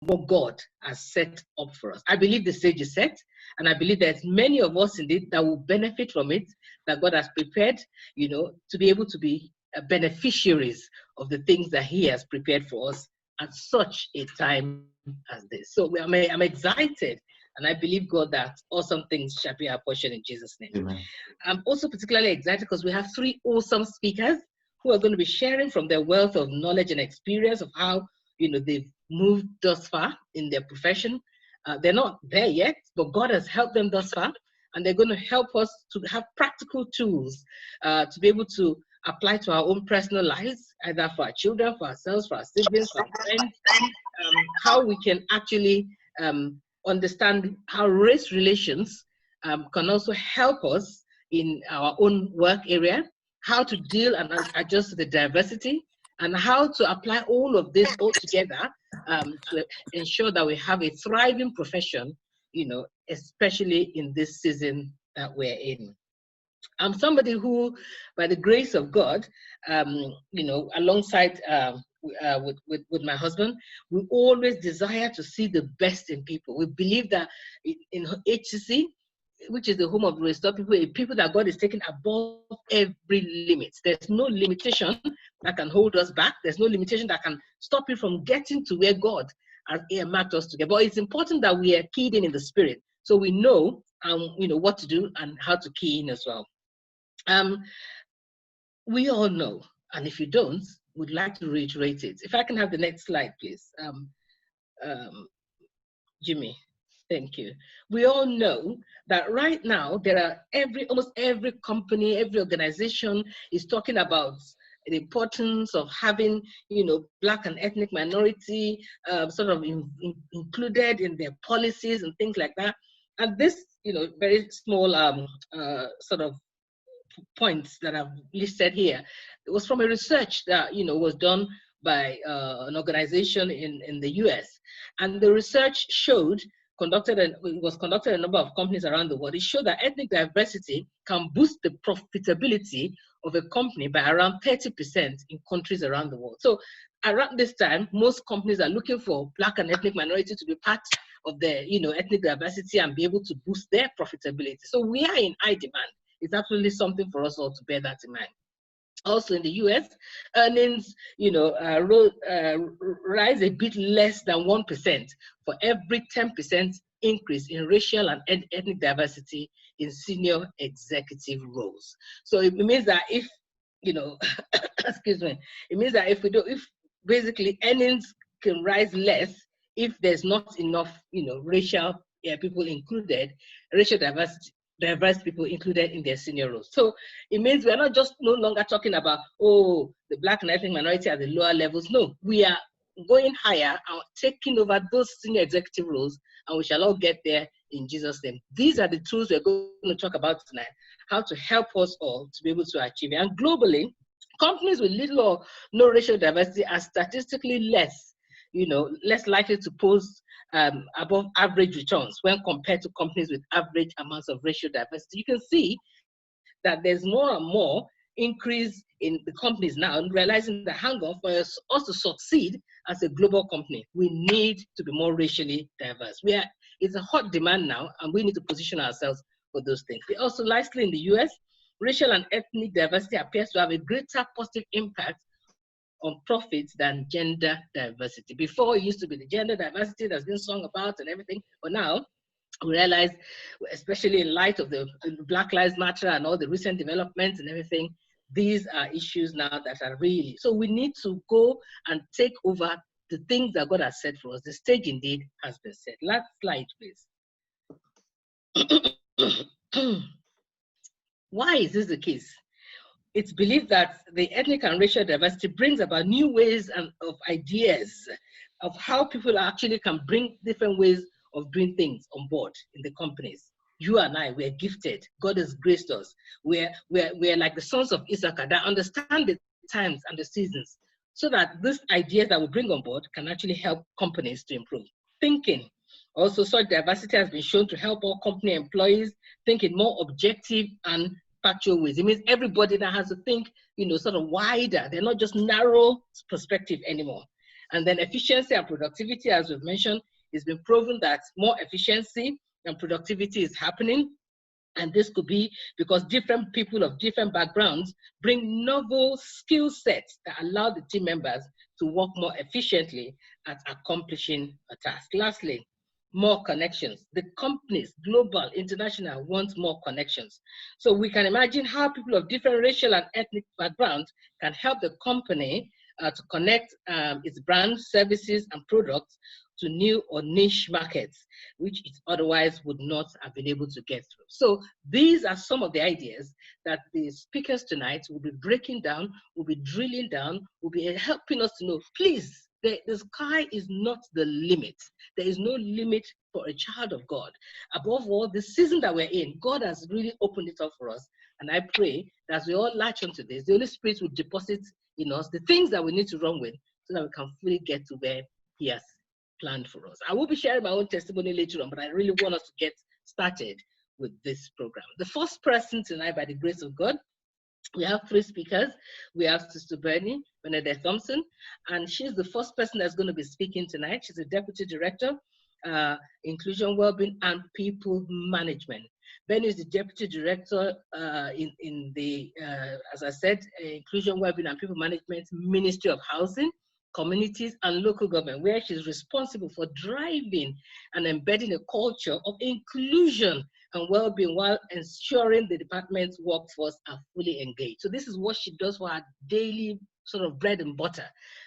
what God has set up for us. I believe the stage is set, and I believe there's many of us indeed that will benefit from it, that God has prepared, to be able to be beneficiaries of the things that He has prepared for us at such a time as this. So I'm excited, and I believe God that awesome things shall be our portion in Jesus' name. Amen. I'm also particularly excited because we have 3 awesome speakers who are going to be sharing from their wealth of knowledge and experience of how they've moved thus far in their profession. They're not there yet, but God has helped them thus far, and they're going to help us to have practical tools to be able to apply to our own personal lives, either for our children, for ourselves, for our siblings, for our friends, how we can actually understand how race relations can also help us in our own work area, how to deal and adjust to the diversity, and how to apply all of this all together to ensure that we have a thriving profession, especially in this season that we're in. I'm somebody who, by the grace of God, alongside with my husband, we always desire to see the best in people. We believe that in HCC, which is the home of restored people that God is taking above every limit. There's no limitation that can hold us back. There's no limitation that can stop you from getting to where God has earmarked us to get. But it's important that we are keyed in the spirit, so we know what to do and how to key in as well. We all know, and if you don't, would like to reiterate it. If I can have the next slide, please. Jimmy, thank you. We all know that right now there are almost every company, every organization is talking about the importance of having, Black and ethnic minority sort of included in their policies and things like that. And this, very small sort of points that I've listed here, it was from a research that was done by an organization in the US, and the research it was conducted in a number of companies around the world. It showed that ethnic diversity can boost the profitability of a company by around 30% in countries around the world. So around this time, most companies are looking for Black and ethnic minority to be part of their ethnic diversity and be able to boost their profitability. So we are in high demand. It's absolutely something for us all to bear that in mind. Also in the US, earnings, rise a bit less than 1% for every 10% increase in racial and ethnic diversity in senior executive roles. So it means that if, excuse me, it means that if basically earnings can rise less if there's not enough, racial people included, racial diverse people included in their senior roles. So it means we're not just no longer talking about, the Black and ethnic minority at the lower levels. No, we are going higher and taking over those senior executive roles, and we shall all get there in Jesus' name. These are the tools we're going to talk about tonight, how to help us all to be able to achieve it. And globally, companies with little or no racial diversity are statistically less likely to post above average returns when compared to companies with average amounts of racial diversity. You can see that there's more and more increase in the companies now, realizing that hang on, for us to succeed as a global company, we need to be more racially diverse. It's a hot demand now, and we need to position ourselves for those things. Also, lastly, in the US, racial and ethnic diversity appears to have a greater positive impact on profits than gender diversity. Before, it used to be the gender diversity that's been sung about and everything, but now we realize, especially in light of the Black Lives Matter and all the recent developments and everything, these are issues now that are really, so we need to go and take over the things that God has said for us. The stage indeed has been set. Last slide, please. Why is this the case? It's believed that the ethnic and racial diversity brings about new ways of ideas of how people actually can bring different ways of doing things on board in the companies. You and I, we're gifted. God has graced us. We're like the sons of Issachar that understand the times and the seasons, so that these ideas that we bring on board can actually help companies to improve. Thinking. Also, such diversity has been shown to help all company employees think in more objective and factual ways. It means everybody that has to think, sort of wider. They're not just narrow perspective anymore. And then efficiency and productivity, as we've mentioned, it's been proven that more efficiency and productivity is happening. And this could be because different people of different backgrounds bring novel skill sets that allow the team members to work more efficiently at accomplishing a task. Lastly, more connections. The companies, global, international, want more connections. So we can imagine how people of different racial and ethnic backgrounds can help the company to connect its brand, services, and products to new or niche markets, which it otherwise would not have been able to get through. So these are some of the ideas that the speakers tonight will be breaking down, will be drilling down, will be helping us to know, please, the sky is not the limit. There is no limit for a child of God. Above all, the season that we're in, God has really opened it up for us. And I pray that as we all latch onto this, the Holy Spirit will deposit in us the things that we need to run with so that we can fully get to where He has planned for us. I will be sharing my own testimony later on, but I really want us to get started with this program. The first person tonight, by the grace of God, we have three speakers. We have Sister Bernadette Thompson, and she's the first person that's going to be speaking tonight. She's a Deputy Director, Inclusion, Wellbeing, and People Management. Benny is the Deputy Director in the, as I said, Inclusion, Wellbeing, and People Management Ministry of Housing, Communities, and Local Government, where she's responsible for driving and embedding a culture of inclusion and well-being while ensuring the department's workforce are fully engaged. So this is what she does for her daily sort of bread and butter.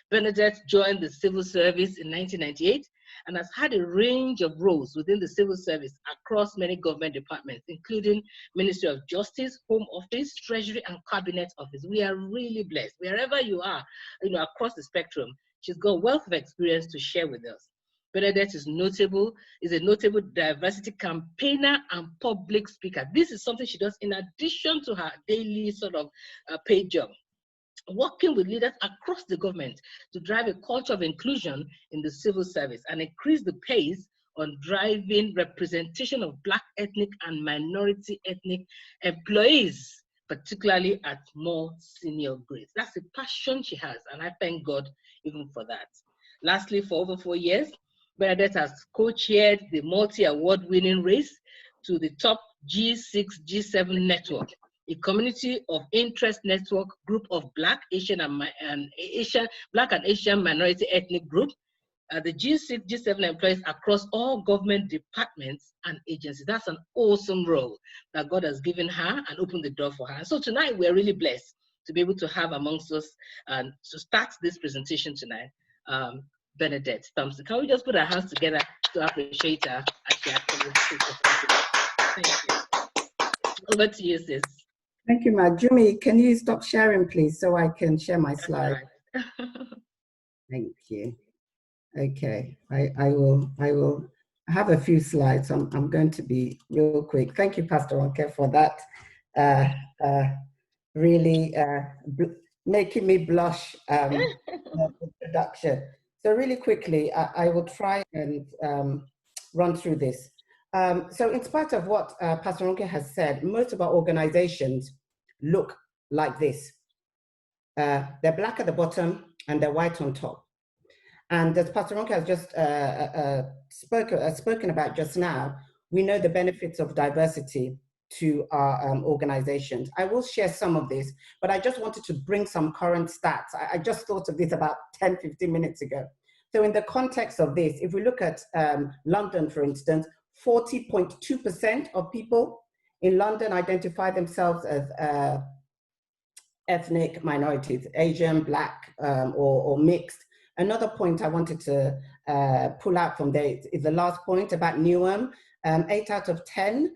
Bernadette joined the civil service in 1998 and has had a range of roles within the civil service across many government departments, including Ministry of Justice, Home Office, Treasury, and Cabinet Office. We are really blessed. Wherever you are, across the spectrum, she's got a wealth of experience to share with us. Bernadette is a notable diversity campaigner and public speaker. This is something she does in addition to her daily sort of paid job, working with leaders across the government to drive a culture of inclusion in the civil service and increase the pace on driving representation of Black ethnic and minority ethnic employees, particularly at more senior grades. That's a passion she has, and I thank God even for that. Lastly, for over 4 years, Bernadette has co-chaired the multi-award winning race to the top G6, G7 network, a community of interest network group of Black, Asian, and Asian minority ethnic group. The G6, G7 employees across all government departments and agencies. That's an awesome role that God has given her and opened the door for her. So tonight we're really blessed to be able to have amongst us and to start this presentation tonight, Bernadette Thompson. Can we just put our hands together to appreciate her as she actually takes us? Thank you. Over to you, sis. Thank you, Ma. Jumi, can you stop sharing, please, so I can share my slide? Right. Thank you. Okay, I will have a few slides. I'm going to be real quick. Thank you, Pastor Ronke, for that. Really making me blush the introduction. So really quickly, I will try and run through this. So in spite of what Pastor Ronke has said, most of our organizations look like this. They're Black at the bottom and they're white on top. And as Pastor Ronke has just spoken about just now, we know the benefits of diversity to our organizations. I will share some of this, but I just wanted to bring some current stats. I just thought of this about 10, 15 minutes ago. So in the context of this, if we look at London, for instance, 40.2% of people in London identify themselves as ethnic minorities, Asian, Black, or mixed. Another point I wanted to pull out from there is the last point about Newham. 8 out of 10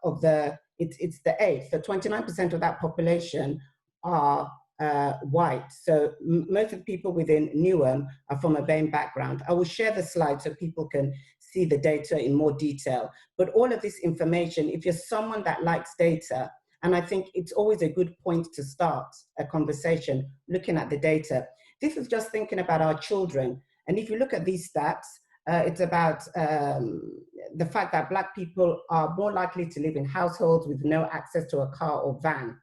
of the, it's the 8th, so 29% of that population are white. So most of the people within Newham are from a BAME background. I will share the slide so people can see the data in more detail. But all of this information, if you're someone that likes data, and I think it's always a good point to start a conversation looking at the data. This is just thinking about our children. And if you look at these stats, it's about the fact that Black people are more likely to live in households with no access to a car or van.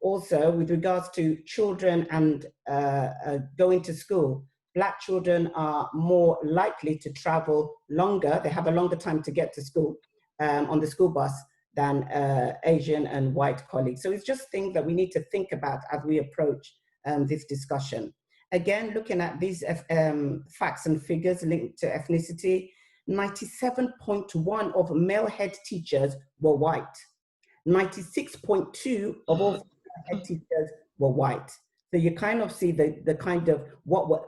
Also, with regards to children and going to school, Black children are more likely to travel longer. They have a longer time to get to school on the school bus than Asian and white colleagues. So it's just things that we need to think about as we approach this discussion. Again, looking at these facts and figures linked to ethnicity, 97.1% of male head teachers were white. 96.2% of all head teachers were white. So you kind of see the kind of what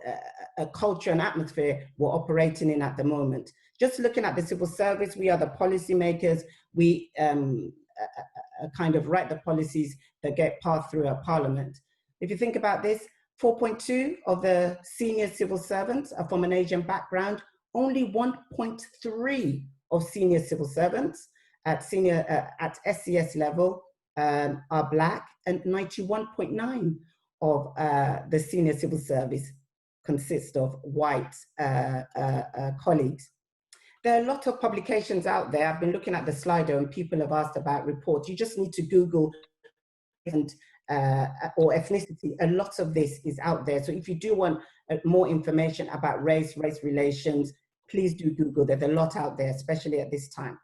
a culture and atmosphere we're operating in at the moment. Just looking at the civil service, we are the policymakers. We kind of write the policies that get passed through our parliament. If you think about this, 4.2% of the senior civil servants are from an Asian background. Only 1.3% of senior civil servants at SCS level are Black, and 91.9% of the senior civil service consist of white colleagues. There are a lot of publications out there. I've been looking at the Slido and people have asked about reports. You just need to Google and or ethnicity. A lot of this is out there. So if you do want more information about race relations, please do Google. There's a lot out there, especially at this time.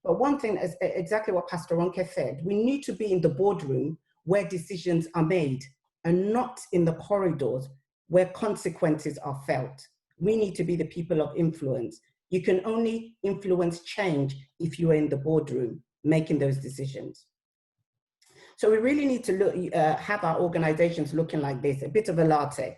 But one thing is exactly what Pastor Ronke said. We need to be in the boardroom where decisions are made and not in the corridors where consequences are felt. We need to be the people of influence. You can only influence change if you are in the boardroom making those decisions. So we really need to look, have our organizations looking like this, a bit of a latte.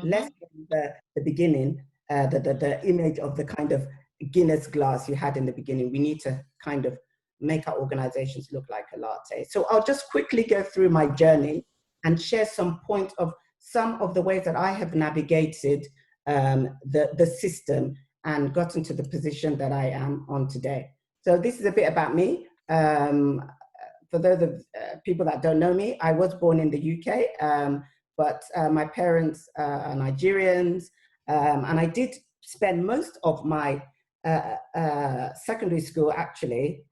Less than the beginning, the image of the kind of Guinness glass you had in the beginning. We need to kind of make our organizations look like a latte. So I'll just quickly go through my journey and share some points of some of the ways that I have navigated the system and gotten to the position that I am on today. So this is a bit about me. For those of people that don't know me, I was born in the UK, but my parents are Nigerians, and I did spend most of my secondary school, actually,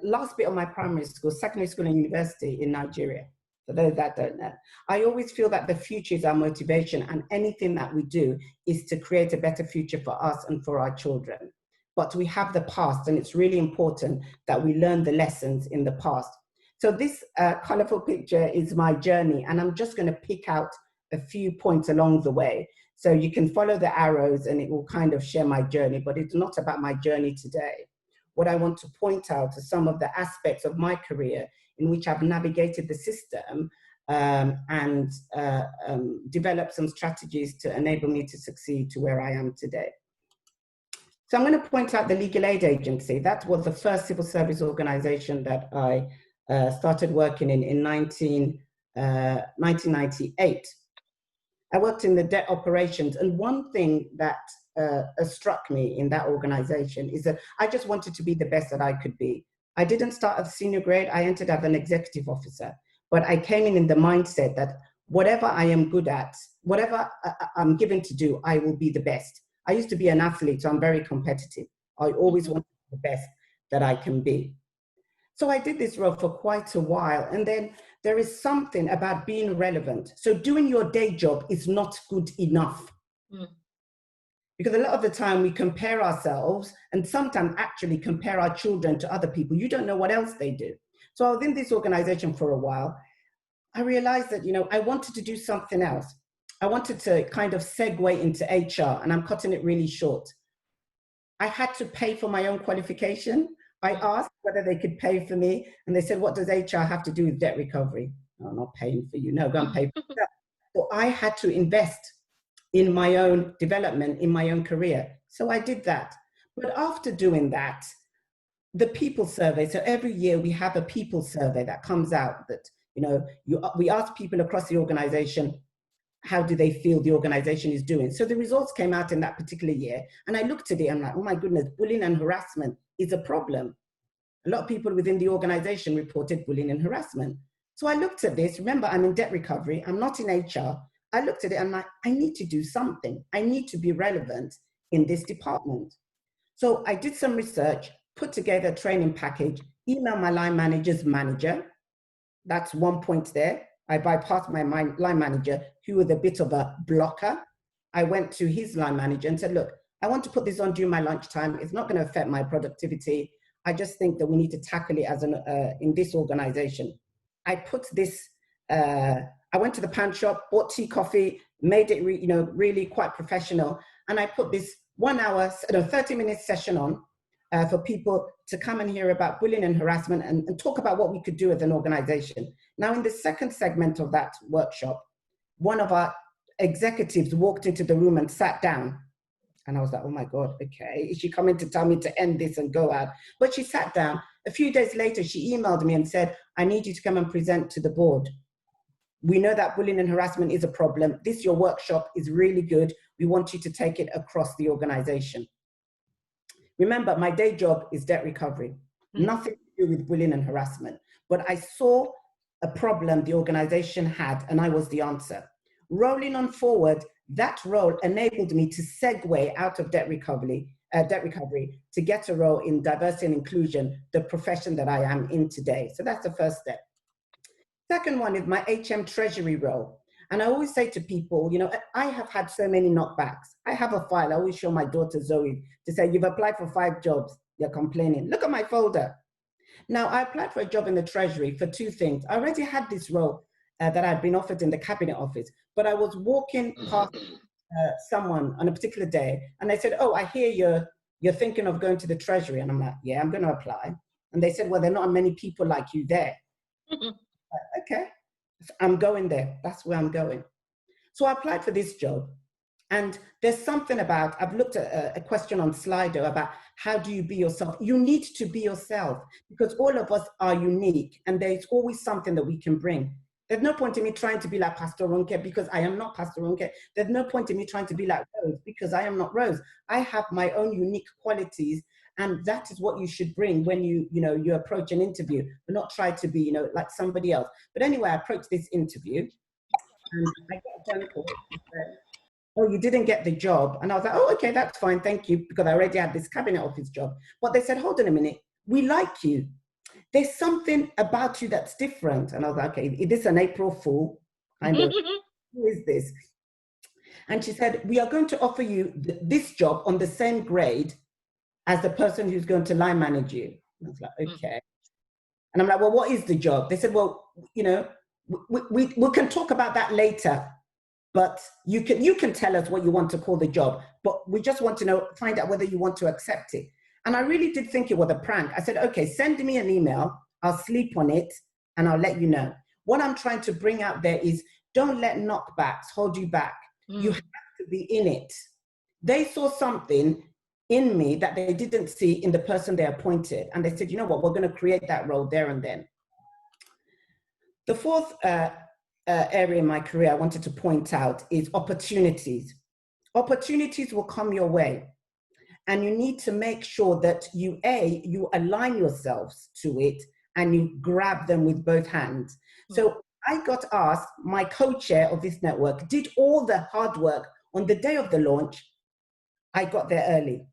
last bit of my primary school, secondary school and university in Nigeria. For those that don't know, I always feel that the future is our motivation, and anything that we do is to create a better future for us and for our children. But we have the past, and it's really important that we learn the lessons in the past. So this colorful picture is my journey, and I'm just going to pick out a few points along the way. So you can follow the arrows and it will kind of share my journey, but it's not about my journey today. What I want to point out are some of the aspects of my career in which I've navigated the system and developed some strategies to enable me to succeed to where I am today. So I'm going to point out the Legal Aid Agency. That was the first civil service organization that I started working in 1998. I worked in the debt operations, and one thing that struck me in that organization is that I just wanted to be the best that I could be. I didn't start at senior grade, I entered as an executive officer, but I came in the mindset that whatever I am good at, whatever I'm given to do, I will be the best. I used to be an athlete, so I'm very competitive. I always want to be the best that I can be. So I did this role for quite a while, and then there is something about being relevant. So doing your day job is not good enough. Because a lot of the time we compare ourselves, and sometimes actually compare our children to other people. You don't know what else they do. So I was in this organization for a while. I realized that, I wanted to do something else. I wanted to kind of segue into HR, and I'm cutting it really short. I had to pay for my own qualification. I asked whether they could pay for me, and they said, what does HR have to do with debt recovery? No, I'm not paying for you. No, go and pay for yourself. So I had to invest in my own development, in my own career. So I did that. But after doing that, the people survey, so every year we have a people survey that comes out that, we ask people across the organization, how do they feel the organization is doing? So the results came out in that particular year, and I looked at it and I'm like, oh my goodness, bullying and harassment is a problem. A lot of people within the organization reported bullying and harassment. So I looked at this. Remember, I'm in debt recovery. I'm not in HR. I looked at it and I'm like, I need to do something. I need to be relevant in this department. So I did some research, put together a training package, emailed my line manager's manager, That's one point there. I bypassed my line manager, who was a bit of a blocker. I went to his line manager and said, look, I want to put this on during my lunchtime. It's not going to affect my productivity. I just think that we need to tackle it as in this organization. I put this, I went to the pan shop, bought tea, coffee, made it really quite professional. And I put this 1 hour, 30-minute session on for people to come and hear about bullying and harassment and talk about what we could do as an organization. Now, in the second segment of that workshop, one of our executives walked into the room and sat down. And I was like, oh my God, okay, is she coming to tell me to end this and go out? But she sat down. A few days later, she emailed me and said, I need you to come and present to the board. We know that bullying and harassment is a problem. Your workshop is really good. We want you to take it across the organization. Remember, my day job is debt recovery, nothing to do with bullying and harassment. But I saw a problem the organization had, and I was the answer. Rolling on forward, that role enabled me to segue out of debt recovery to get a role in diversity and inclusion, the profession that I am in today. So that's the first step. Second one is my HM Treasury role. And I always say to people, I have had so many knockbacks. I have a file. I always show my daughter Zoe to say, you've applied for 5 jobs. You're complaining. Look at my folder. Now, I applied for a job in the Treasury for 2 things. I already had this role that I'd been offered in the Cabinet Office, but I was walking past someone on a particular day, and they said, oh, I hear you're thinking of going to the Treasury. And I'm like, yeah, I'm going to apply. And they said, well, there are not many people like you there. Okay, I'm going there. That's where I'm going. So I applied for this job. And there's something about, I've looked at a question on Slido about how do you be yourself? You need to be yourself because all of us are unique and there's always something that we can bring. There's no point in me trying to be like Pastor Ronke because I am not Pastor Ronke. There's no point in me trying to be like Rose because I am not Rose. I have my own unique qualities, and that is what you should bring when you approach an interview, but not try to be like somebody else. But anyway, I approached this interview, and I got a phone call. Oh, you didn't get the job. And I was like, oh, okay, that's fine, thank you, because I already had this Cabinet Office job. But they said, hold on a minute, we like you. There's something about you that's different. And I was like, okay, is this an April Fool? Kind of, who is this? And she said, we are going to offer you this job on the same grade as the person who's going to line manage you. And I was like, okay. And I'm like, well, what is the job? They said, well, we can talk about that later. But you can tell us what you want to call the job, but we just want to find out whether you want to accept it. And I really did think it was a prank. I said, okay, send me an email. I'll sleep on it and I'll let you know. What I'm trying to bring out there is don't let knockbacks hold you back. You have to be in it. They saw something in me that they didn't see in the person they appointed. And they said, you know what, we're going to create that role there and then. The fourth area in my career I wanted to point out is opportunities. Opportunities will come your way. And you need to make sure that you align yourselves to it and you grab them with both hands. So I got asked, my co-chair of this network did all the hard work on the day of the launch. I got there early.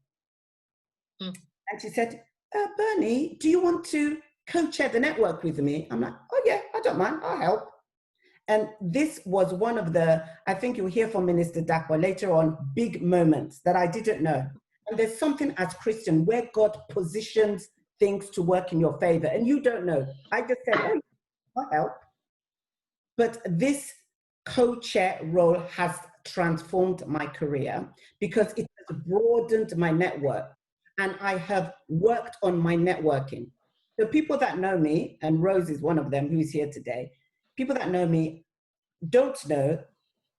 And she said, Bernie, do you want to co-chair the network with me? I'm like, oh yeah, I don't mind, I'll help. And this was one of the, I think you'll hear from Minister Dakwa later on, big moments that I didn't know. And there's something as Christian where God positions things to work in your favor and you don't know. I just said, oh, I'll help. But this co-chair role has transformed my career because it has broadened my network and I have worked on my networking. The people that know me, and Rose is one of them who's here today, people that know me don't know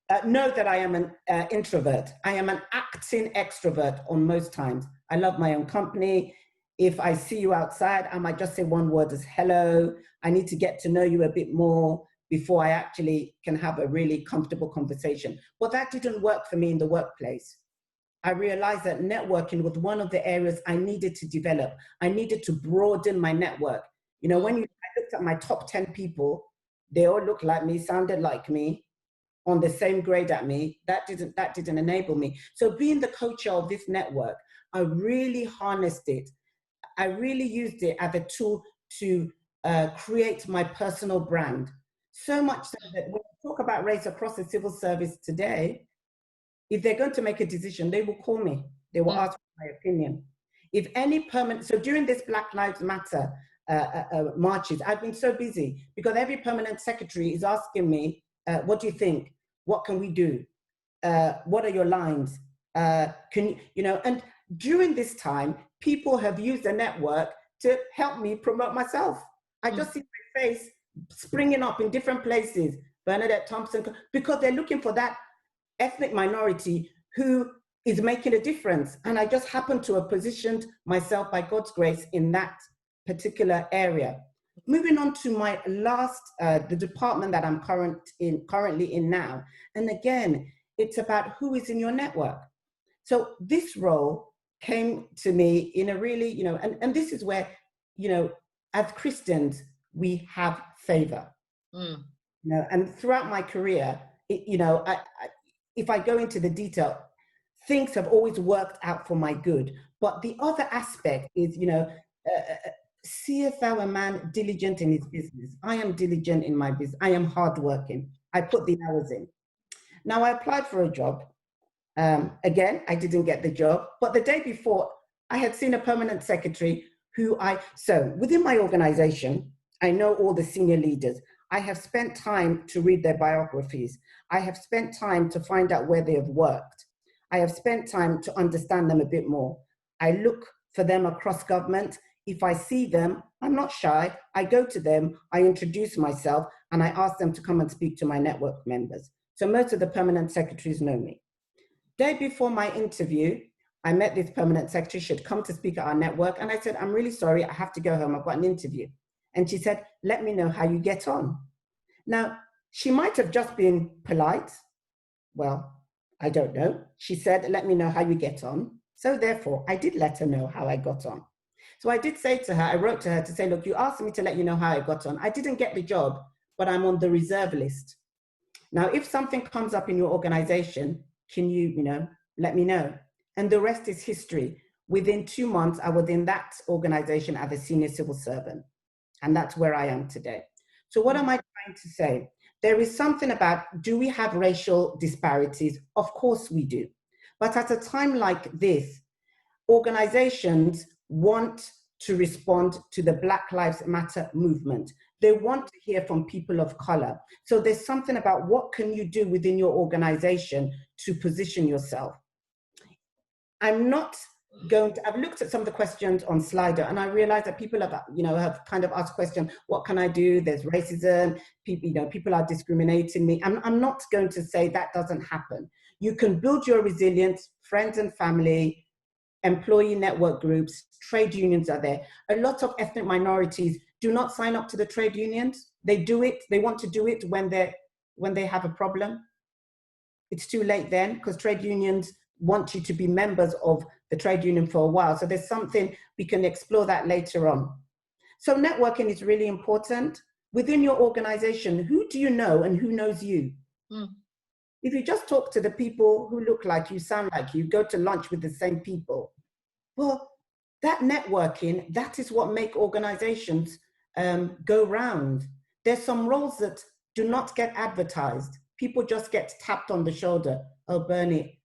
that I am an introvert. I am an acting extrovert on most times. I love my own company. If I see you outside, I might just say one word as hello. I need to get to know you a bit more before I actually can have a really comfortable conversation. But that didn't work for me in the workplace. I realized that networking was one of the areas I needed to develop. I needed to broaden my network. When I looked at my top 10 people, they all looked like me, sounded like me, on the same grade at me. That didn't enable me. So being the co-chair of this network, I really harnessed it. I really used it as a tool to create my personal brand. So much so that when we talk about race across the civil service today, if they're going to make a decision, they will call me. They will ask for my opinion. If any permanent, so during this Black Lives Matter marches, I've been so busy because every permanent secretary is asking me, what do you think? What can we do? What are your lines? Can you, you know, and during this time, people have used the network to help me promote myself. I just see my face springing up in different places, Bernadette Thompson, because they're looking for that ethnic minority who is making a difference. And I just happen to have positioned myself by God's grace in that particular area. Moving on to my last, the department that I'm currently in now. And again, it's about who is in your network. So this role came to me in a really, you know, and this is where, you know, as Christians, we have favor. You know, and throughout my career, you know, if I go into the detail, things have always worked out for my good. But the other aspect is, you know, seest thou a man diligent in his business? I am diligent in my business. I am hardworking. I put the hours in. Now, I applied for a job. Again, I didn't get the job. But the day before, I had seen a permanent secretary so within my organization, I know all the senior leaders. I have spent time to read their biographies. I have spent time to find out where they have worked. I have spent time to understand them a bit more. I look for them across government. If I see them, I'm not shy. I go to them, I introduce myself, and I ask them to come and speak to my network members. So most of the permanent secretaries know me. Day before my interview, I met this permanent secretary. She had come to speak at our network, and I said, I'm really sorry, I have to go home, I've got an interview. And she said, let me know how you get on. Now, she might have just been polite. Well, I don't know. She said, let me know how you get on. So therefore, I did let her know how I got on. So I did say to her, I wrote to her to say, look, you asked me to let you know how I got on. I didn't get the job, but I'm on the reserve list. Now, if something comes up in your organization, can you, you know, let me know? And the rest is history. Within 2 months, I was in that organization as a senior civil servant. And that's where I am today. So what am I trying to say? There is something about, do we have racial disparities? Of course we do. But at a time like this, organizations want to respond to the Black Lives Matter movement. They want to hear from people of color. So there's something about what can you do within your organization to position yourself. I'm not going to, I've looked at some of the questions on Slido, and I realized that people have, you know, have kind of asked questions, what can I do? There's racism, people, you know, people are discriminating me. I'm not going to say that doesn't happen. You can build your resilience, friends and family, employee network groups, trade unions are there. A lot of ethnic minorities do not sign up to the trade unions. They do it, they want to do it when they have a problem. It's too late then, because trade unions want you to be members of the trade union for a while. So there's something, we can explore that later on. So networking is really important. Within your organization, who do you know and who knows you? If you just talk to the people who look like you, sound like you, go to lunch with the same people, well, that networking, that is what make organizations go round. There's some roles that do not get advertised. People just get tapped on the shoulder. Oh, Bernie,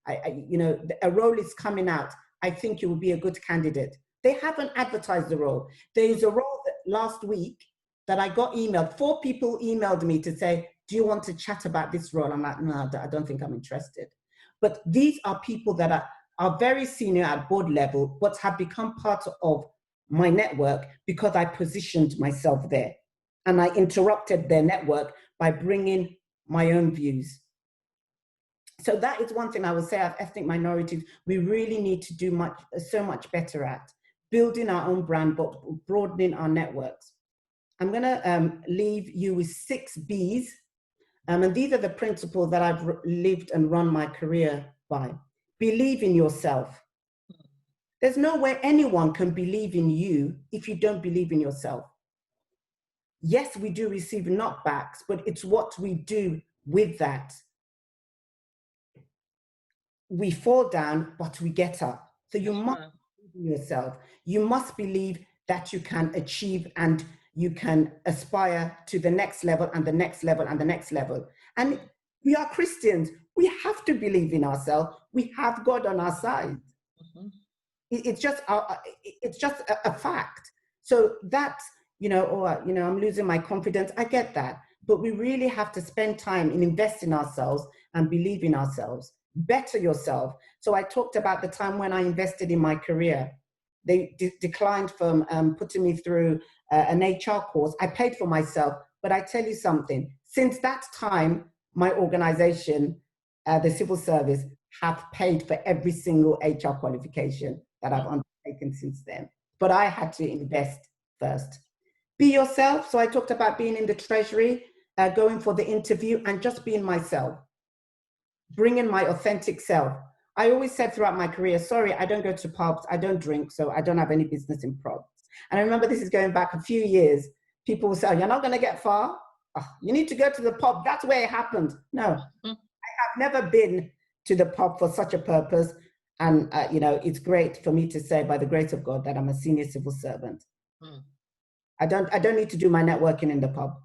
you know, a role is coming out. I think you will be a good candidate. They haven't advertised the role. There is a role that last week that I got emailed. 4 people emailed me to say, do you want to chat about this role? I'm like, no, I don't think I'm interested. But these are people that are very senior at board level, but have become part of my network because I positioned myself there. And I interrupted their network by bringing my own views. So that is one thing I would say of ethnic minorities, we really need to do so much better at building our own brand, but broadening our networks. I'm gonna leave you with 6 Bs. And these are the principles that I've lived and run my career by. Believe in yourself. There's no way anyone can believe in you if you don't believe in yourself. Yes, we do receive knockbacks, but it's what we do with that. We fall down, but we get up. So you must believe in yourself. You must believe that you can achieve and you can aspire to the next level and the next level and the next level. And we are Christians. We have to believe in ourselves. We have God on our side. Mm-hmm. It's just a fact. So that's, I'm losing my confidence. I get that. But we really have to spend time in investing in ourselves and believe in ourselves. Better yourself. So I talked about the time when I invested in my career. They declined from putting me through an HR course. I paid for myself. But I tell you something, since that time, my organization, the civil service, have paid for every single HR qualification that I've undertaken since then. But I had to invest first. Be yourself. So I talked about being in the treasury, going for the interview and just being myself, bringing my authentic self. I always said throughout my career, sorry, I don't go to pubs, I don't drink, so I don't have any business in pubs. And I remember this is going back a few years. People will say, oh, you're not going to get far. Oh, you need to go to the pub. That's where it happened. No, I have never been to the pub for such a purpose. And, it's great for me to say, by the grace of God, that I'm a senior civil servant. I don't need to do my networking in the pub.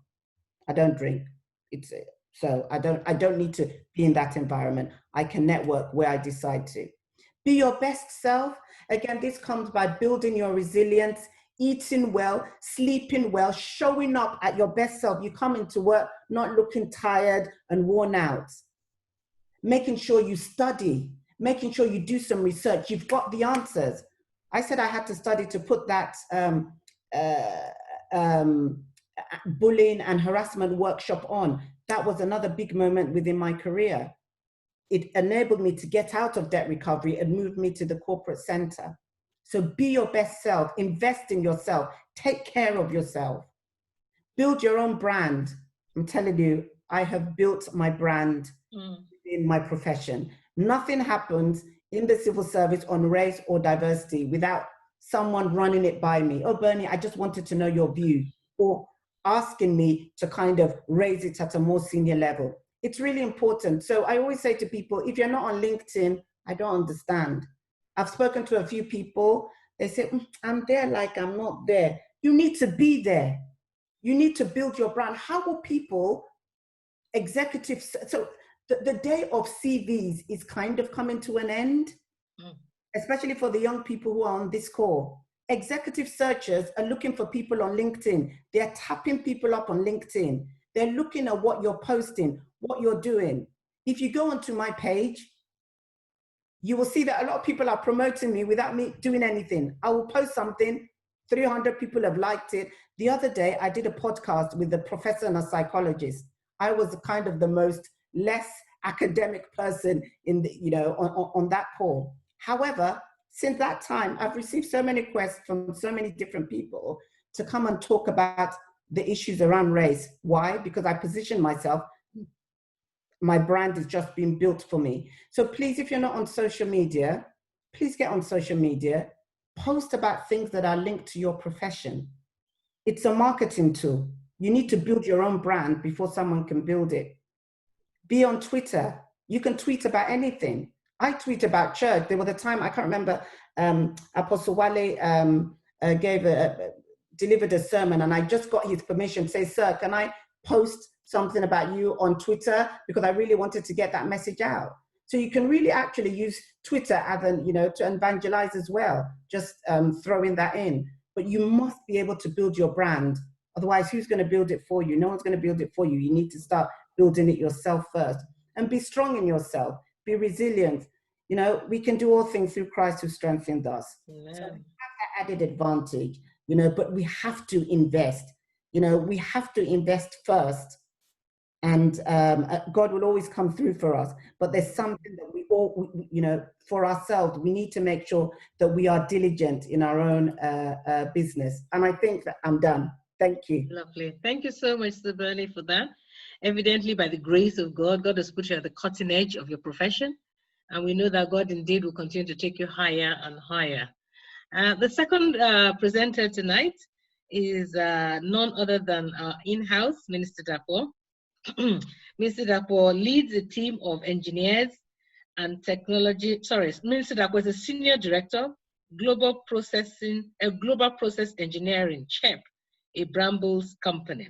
I don't drink. So I don't need to be in that environment. I can network where I decide to. Be your best self. Again, this comes by building your resilience, eating well, sleeping well, showing up at your best self. You come into work not looking tired and worn out. Making sure you study, making sure you do some research. You've got the answers. I said I had to study to put that bullying and harassment workshop on. That was another big moment within my career. It enabled me to get out of debt recovery and move me to the corporate center. So be your best self, invest in yourself, take care of yourself, build your own brand. I'm telling you, I have built my brand in my profession. Nothing happens in the civil service on race or diversity without someone running it by me. Oh, Bernie, I just wanted to know your view, or asking me to kind of raise it at a more senior level. It's really important. So I always say to people, if you're not on LinkedIn, I don't understand. I've spoken to a few people. They say, I'm there like I'm not there. You need to be there. You need to build your brand. How will people, executives, so the day of CVs is kind of coming to an end, especially for the young people who are on this call. Executive searchers are looking for people on LinkedIn. They're tapping people up on LinkedIn. They're looking at what you're posting, what you're doing. If you go onto my page, you will see that a lot of people are promoting me without me doing anything. I will post something, 300 people have liked it. The other day, I did a podcast with a professor and a psychologist. I was kind of the most less academic person in the, on that call. However, since that time, I've received so many requests from so many different people to come and talk about the issues around race. Why? Because I position myself. My brand is just being built for me. So please, if you're not on social media, please get on social media. Post about things that are linked to your profession. It's a marketing tool. You need to build your own brand before someone can build it. Be on Twitter. You can tweet about anything. I tweet about church. There was a time, I can't remember, Apostle Wale delivered a sermon, and I just got his permission to say, sir, can I post something about you on Twitter? Because I really wanted to get that message out. So you can really actually use Twitter as to evangelize as well, just throwing that in. But you must be able to build your brand. Otherwise, who's going to build it for you? No one's going to build it for you. You need to start building it yourself first. And be strong in yourself. Be resilient. We can do all things through Christ who strengthens us. Amen. So we have that added advantage, but we have to invest. We have to invest first. And God will always come through for us. But there's something that we all, for ourselves, we need to make sure that we are diligent in our own business. And I think that I'm done. Thank you. Lovely. Thank you so much, Sir Bernie, for that. Evidently, by the grace of God, God has put you at the cutting edge of your profession. And we know that God indeed will continue to take you higher and higher. The second presenter tonight is none other than our in-house Minister Dapo. Mr. Dapo leads a team of engineers and technology. Minister Dapo is a senior director, global process engineering, CHEP, a Brambles company.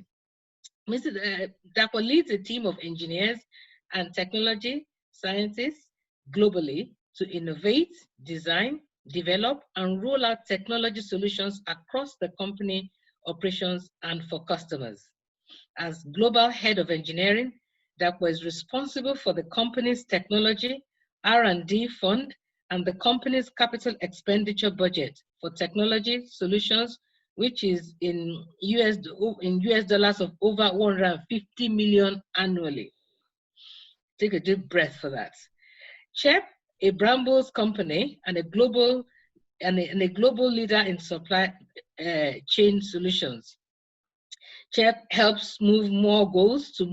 Mr. Dapo leads a team of engineers and technology scientists globally to innovate, design, develop, and roll out technology solutions across the company operations and for customers. As global head of engineering, Dapo is responsible for the company's technology, R&D fund, and the company's capital expenditure budget for technology solutions, which is in US dollars of over 150 million annually. Take a deep breath for that. CHEP, a Brambles company and a global leader in supply chain solutions. CHEP helps move more goals to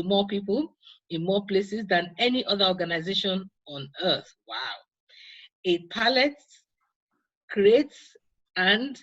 more people in more places than any other organization on earth. Wow. It pallets, creates, and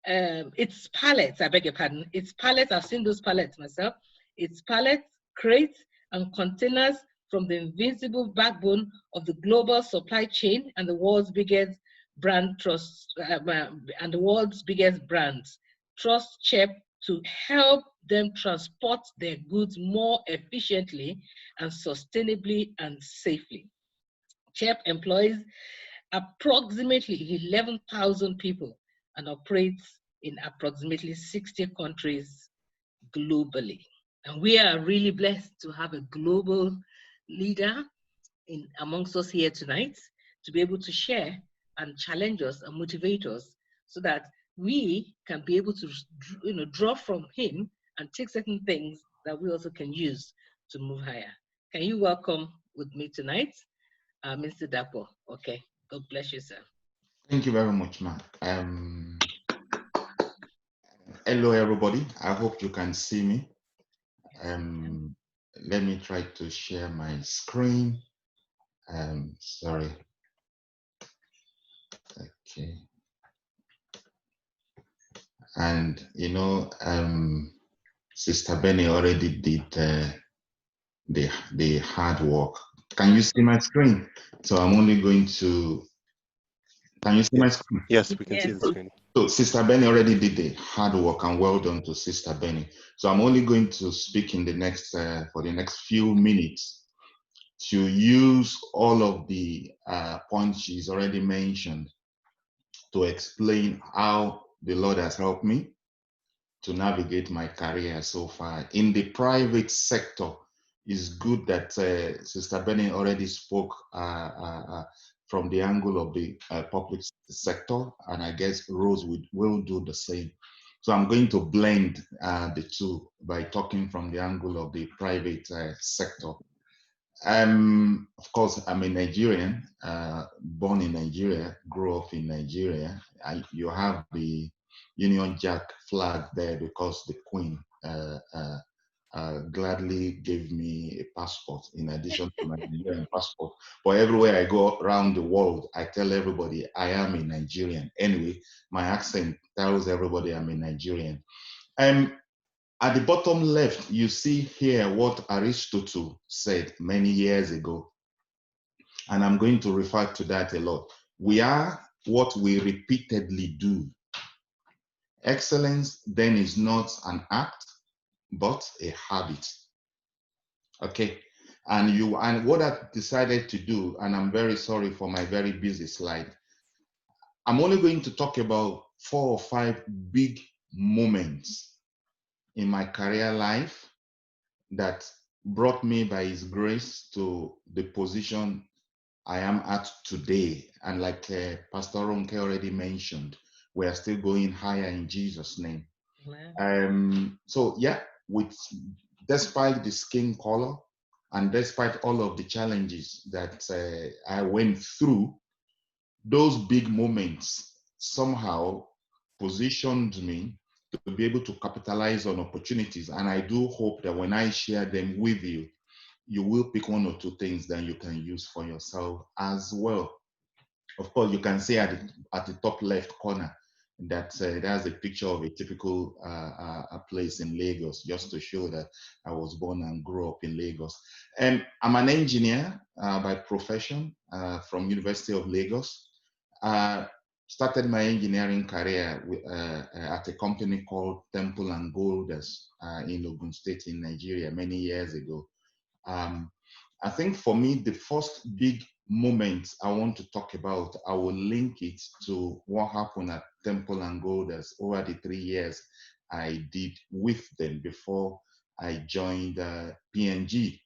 its pallets, I beg your pardon, its pallets, I've seen those pallets myself, its pallets, crates, and containers from the invisible backbone of the global supply chain and the world's biggest brand trust, and the world's biggest brands trust CHEP to help them transport their goods more efficiently and sustainably and safely. CHEP employs approximately 11,000 people and operates in approximately 60 countries globally. And we are really blessed to have a global leader amongst us here tonight to be able to share and challenge us and motivate us so that we can be able to draw from him and take certain things that we also can use to move higher. Can you welcome with me tonight, Mr. Dapo? Okay, God bless you, sir. Thank you very much, Mark. Hello, everybody. I hope you can see me. Let me try to share my screen. Sorry. Okay. And Sister Benny already did the hard work. Can you see my screen? So I'm only going to. Can you see my screen? Yes, we can see the screen. So Sister Benny already did the hard work, and well done to Sister Benny. So I'm only going to speak in the next for the next few minutes to use all of the points she's already mentioned to explain how the Lord has helped me to navigate my career so far. In the private sector, it's good that Sister Benny already spoke from the angle of the public sector, and I guess Rose will do the same. So I'm going to blend the two by talking from the angle of the private sector. Of course, I'm a Nigerian, born in Nigeria, grew up in Nigeria. You have the Union Jack flag there because the Queen gladly gave me a passport in addition to my Nigerian passport. But everywhere I go around the world, I tell everybody I am a Nigerian. Anyway, my accent tells everybody I'm a Nigerian. At the bottom left, you see here what Aristotle said many years ago. And I'm going to refer to that a lot. We are what we repeatedly do. Excellence then is not an act, but a habit. Okay. And what I've decided to do, and I'm very sorry for my very busy slide, I'm only going to talk about 4 or 5 big moments in my career life that brought me by His grace to the position I am at today. And like Pastor Ronke already mentioned, we are still going higher in Jesus' name. So yeah, despite the skin color and despite all of the challenges that I went through, those big moments somehow positioned me to be able to capitalize on opportunities. And I do hope that when I share them with you, you will pick 1 or 2 things that you can use for yourself as well. Of course, you can see at the top left corner that there's a picture of a typical place in Lagos, just to show that I was born and grew up in Lagos. And I'm an engineer by profession from University of Lagos. started my engineering career at a company called Temple and Golders in Ogun State in Nigeria many years ago. I think for me, the first big moment I want to talk about, I will link it to what happened at Temple and Golders over the 3 years I did with them before I joined P&G.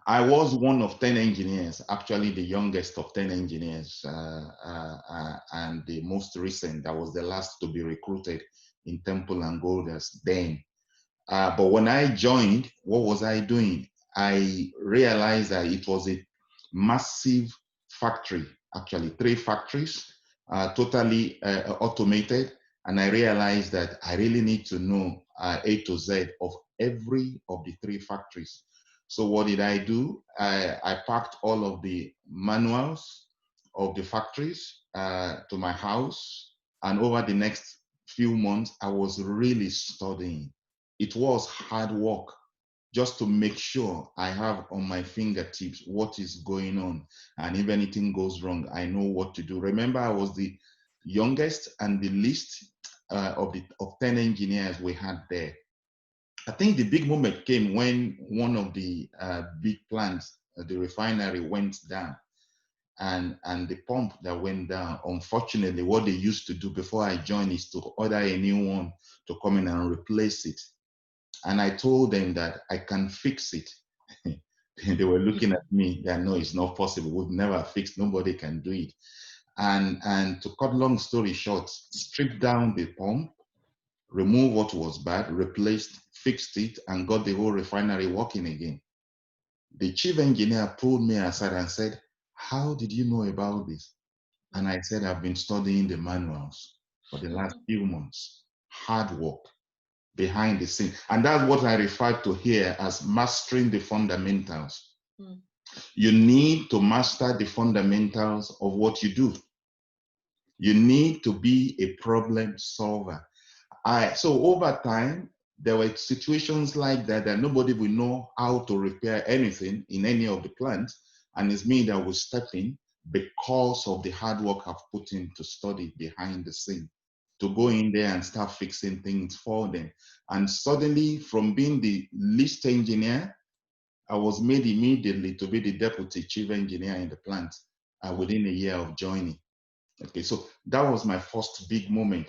I was one of 10 engineers, actually the youngest of 10 engineers, and the most recent. I was the last to be recruited in Temple and Golders then. But when I joined, what was I doing? I realized that it was a massive factory, actually 3 factories, totally automated. And I realized that I really need to know A to Z of every of the 3 factories. So what did I do? I packed all of the manuals of the factories to my house. And over the next few months, I was really studying. It was hard work just to make sure I have on my fingertips what is going on. And if anything goes wrong, I know what to do. Remember, I was the youngest and the least of 10 engineers we had there. I think the big moment came when one of the big plants, the refinery, went down. And the pump that went down, unfortunately, what they used to do before I joined is to order a new one to come in and replace it. And I told them that I can fix it. They were looking at me, that no, it's not possible. We've never fixed, nobody can do it. And to cut long story short, stripped down the pump, removed what was bad, replaced, fixed it, and got the whole refinery working again. The chief engineer pulled me aside and said, "How did you know about this?" And I said, "I've been studying the manuals for the last few months. Hard work behind the scene." And that's what I refer to here as mastering the fundamentals. You need to master the fundamentals of what you do. You need to be a problem solver. So over time, there were situations like that nobody will know how to repair anything in any of the plants. And it's me that will step in because of the hard work I've put in to study behind the scene, to go in there and start fixing things for them. And suddenly, from being the least engineer, I was made immediately to be the deputy chief engineer in the plant within a year of joining. Okay, so that was my first big moment.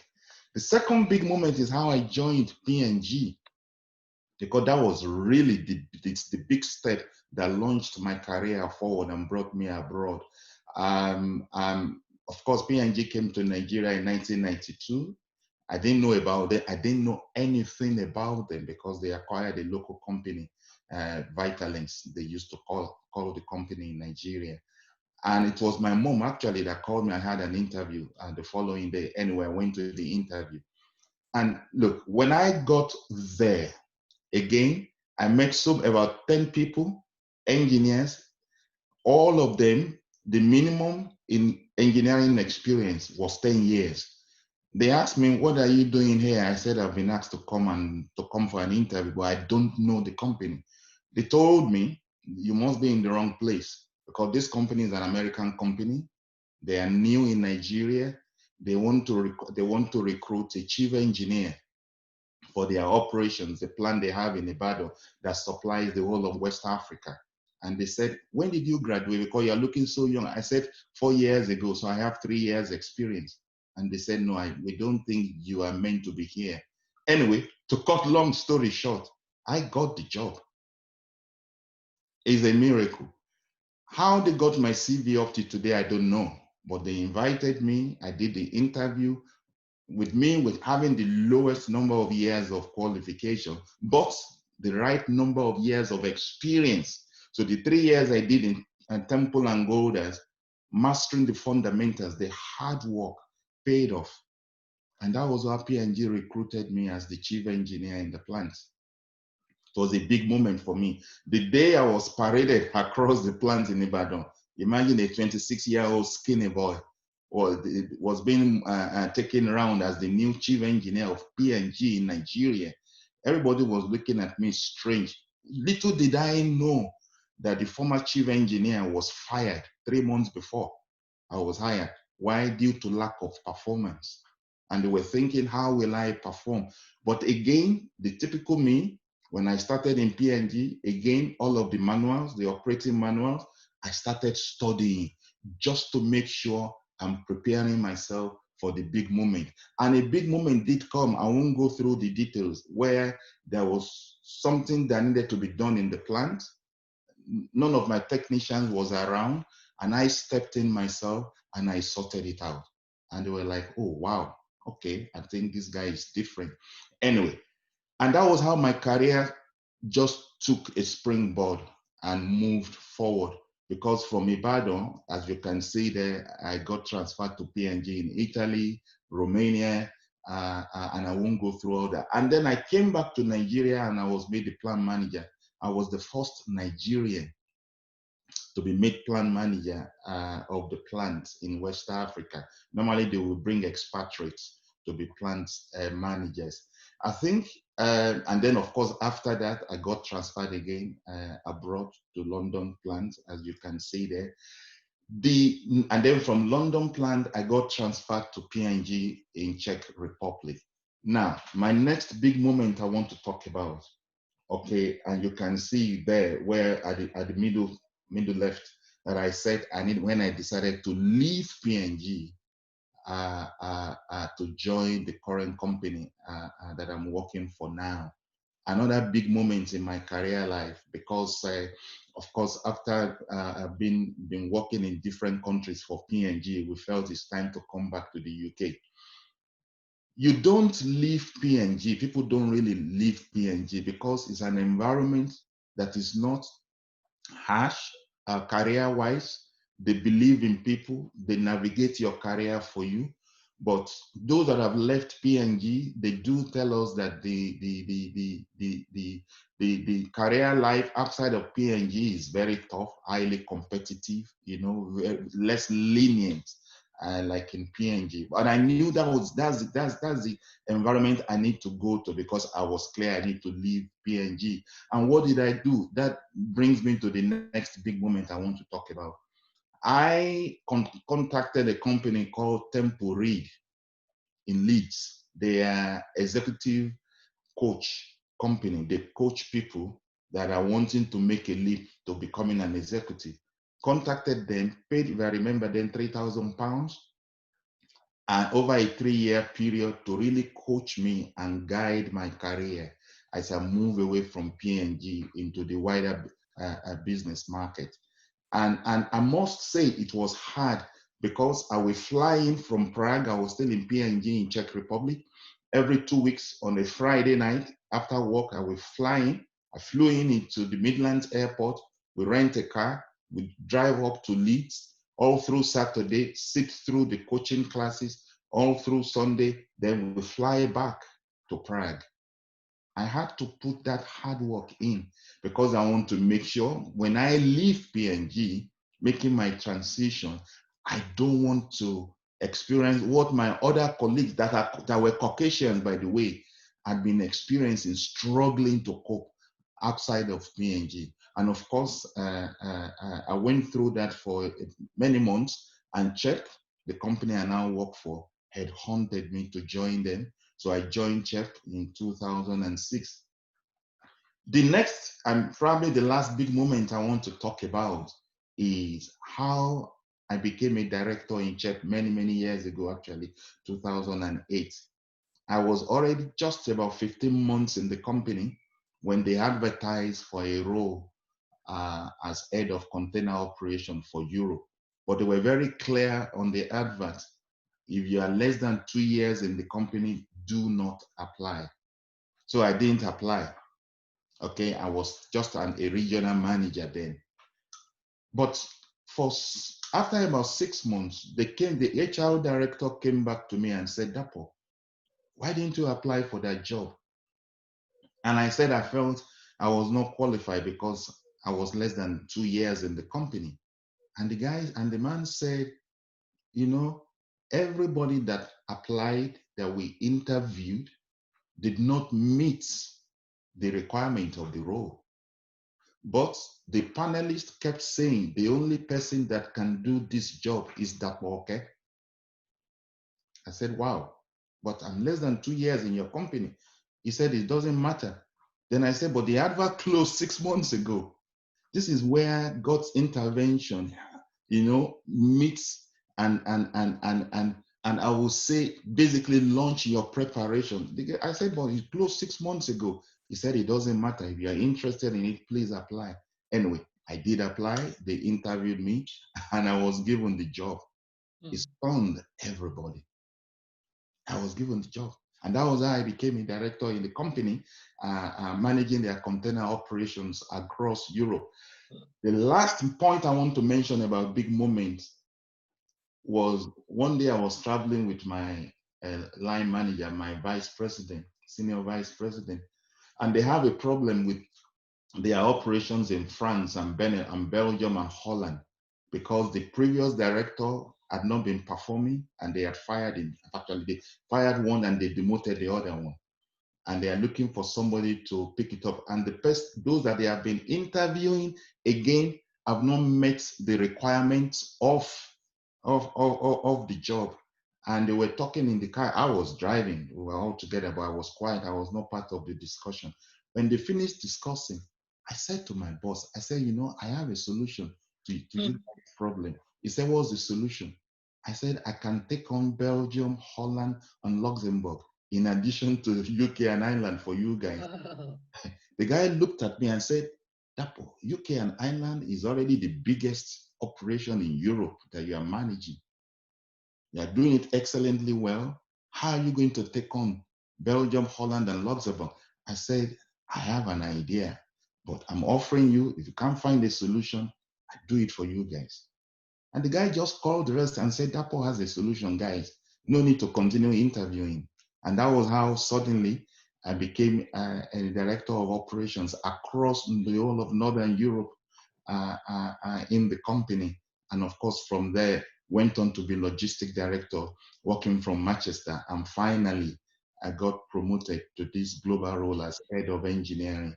The second big moment is how I joined P&G, because that was really the big step that launched my career forward and brought me abroad. Of course, P&G came to Nigeria in 1992. I didn't know about it. I didn't know anything about them because they acquired a local company, Vitalinks. They used to call the company in Nigeria. And it was my mom actually that called me. I had an interview the following day. Anyway, I went to the interview. And look, when I got there, again, I met about 10 people, engineers, all of them, the minimum in engineering experience was 10 years. They asked me, "What are you doing here?" I said, "I've been asked to come for an interview, but I don't know the company." They told me, "You must be in the wrong place, because this company is an American company. They are new in Nigeria. They want to recruit a chief engineer for their operations, the plant they have in Ibadan that supplies the whole of West Africa." And they said, "When did you graduate? Because you're looking so young." I said, 4 years ago, so I have 3 years experience. And they said, "No, we don't think you are meant to be here." Anyway, to cut long story short, I got the job. It's a miracle. How they got my CV up to today, I don't know. But they invited me. I did the interview with having the lowest number of years of qualification, but the right number of years of experience. So the 3 years I did in Temple and Golders, mastering the fundamentals, the hard work paid off. And that was how P&G recruited me as the chief engineer in the plant. It was a big moment for me. The day I was paraded across the plant in Ibadan, imagine a 26-year-old skinny boy was being taken around as the new chief engineer of P&G in Nigeria. Everybody was looking at me strange. Little did I know that the former chief engineer was fired 3 months before I was hired. Why? Due to lack of performance. And they were thinking, how will I perform? But again, the typical me, when I started in P&G, again, all of the manuals, the operating manuals, I started studying just to make sure I'm preparing myself for the big moment. And a big moment did come. I won't go through the details, where there was something that needed to be done in the plant. None of my technicians was around, and I stepped in myself and I sorted it out. And they were like, oh, wow, okay, I think this guy is different. Anyway, and that was how my career just took a springboard and moved forward. Because from Ibadan, as you can see there, I got transferred to P&G in Italy, Romania, and I won't go through all that. And then I came back to Nigeria and I was made the plant manager. I was the first Nigerian to be made plant manager of the plant in West Africa. Normally they will bring expatriates to be plant managers. I think, and then of course after that I got transferred again abroad to London plant, as you can see there. And then from London plant I got transferred to P&G in Czech Republic. Now, my next big moment I want to talk about, okay, and you can see there where at the middle left that I said when I decided to leave P&G to join the current company that I'm working for now. Another big moment in my career life, because of course after I've been working in different countries for P&G, we felt it's time to come back to the UK. You don't leave P&G, people don't really leave P&G because it's an environment that is not harsh career-wise. They believe in people, they navigate your career for you. But those that have left P&G, they do tell us that the career life outside of P&G is very tough, highly competitive, you know, less lenient. Like in P&G, but I knew that's the environment I need to go to, because I was clear I need to leave P&G. And what did I do? That brings me to the next big moment I want to talk about. I contacted a company called Tempo Reed in Leeds. They are executive coach company. They coach people that are wanting to make a leap to becoming an executive. Contacted them, paid, if I remember then, £3,000, and over a 3-year period to really coach me and guide my career as I move away from P&G into the wider business market. And I must say it was hard, because I was flying from Prague. I was still in P&G in Czech Republic. Every 2 weeks on a Friday night after work, I was flying. I flew into the Midlands airport. We rent a car. We drive up to Leeds all through Saturday, sit through the coaching classes all through Sunday. Then we fly back to Prague. I had to put that hard work in, because I want to make sure when I leave P&G, making my transition, I don't want to experience what my other colleagues that were Caucasians, by the way, had been experiencing, struggling to cope outside of P&G. And of course, I went through that for many months, and CHEP, the company I now work for, had hunted me to join them. So I joined CHEP in 2006. The next, and probably the last big moment I want to talk about, is how I became a director in CHEP many years ago, actually, 2008. I was already just about 15 months in the company when they advertised for a role as head of container operation for Europe. But they were very clear on the advert: if you are less than 2 years in the company, do not apply. So I didn't apply. Okay, I was just a regional manager then. But after about 6 months, the HR director came back to me and said, Dapo, why didn't you apply for that job? And I said I felt I was not qualified because I was less than 2 years in the company. And the man said, you know, everybody that applied, that we interviewed, did not meet the requirement of the role. But the panelists kept saying the only person that can do this job is Dapo, okay? I said, wow, but I'm less than 2 years in your company. He said, it doesn't matter. Then I said, but the advert closed 6 months ago. This is where God's intervention, meets and I will say basically launch your preparation. I said, but it closed 6 months ago. He said, it doesn't matter. If you are interested in it, please apply. Anyway, I did apply. They interviewed me and I was given the job. It stunned everybody. I was given the job. And that was how I became a director in the company, managing their container operations across Europe. The last point I want to mention about big moments was one day I was traveling with my line manager, my vice president, senior vice president, and they have a problem with their operations in France and Belgium and Holland because the previous director had not been performing and they had fired him. Actually, they fired one and they demoted the other one. And they are looking for somebody to pick it up. And those that they have been interviewing again have not met the requirements of the job. And they were talking in the car. I was driving. We were all together, but I was quiet. I was not part of the discussion. When they finished discussing, I said to my boss, I said, I have a solution to this problem. He said, what's the solution? I said, I can take on Belgium, Holland, and Luxembourg, in addition to UK and Ireland for you guys. The guy looked at me and said, Dapo, UK and Ireland is already the biggest operation in Europe that you are managing. You are doing it excellently well. How are you going to take on Belgium, Holland, and Luxembourg? I said, I have an idea, but I'm offering you, if you can't find a solution, I do it for you guys. And the guy just called the rest and said, Dapo has a solution, guys. No need to continue interviewing. And that was how suddenly I became a director of operations across the whole of Northern Europe in the company. And of course, from there, went on to be logistic director, working from Manchester. And finally, I got promoted to this global role as head of engineering.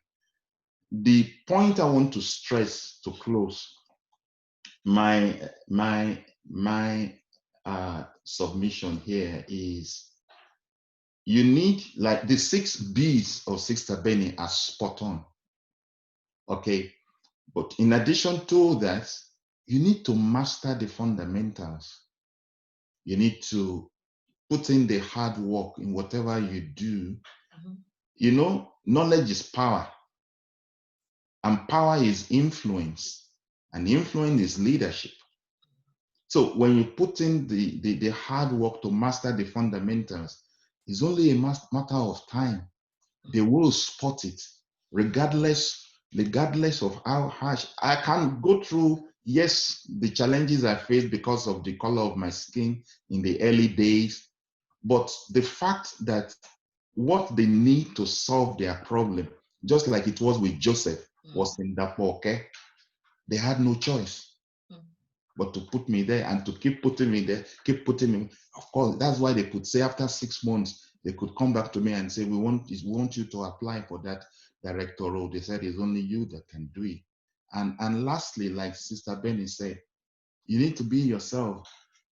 The point I want to stress to close my submission here is you need, like, the 6 B's of Sister Benny are spot on. Okay. But in addition to that, you need to master the fundamentals. You need to put in the hard work in whatever you do. Knowledge is power. And power is influence. And influence is leadership. So when you put in the hard work to master the fundamentals, it's only a matter of time. They will spot it, regardless of how harsh. I can go through, yes, the challenges I faced because of the color of my skin in the early days, but the fact that what they need to solve their problem, just like it was with Joseph, was in Dapo, okay? They had no choice but to put me there and to keep putting me there, keep putting me. Of course, that's why they could say after 6 months, they could come back to me and say, we want you to apply for that director role. They said, it's only you that can do it. And lastly, like Sister Benny said, you need to be yourself,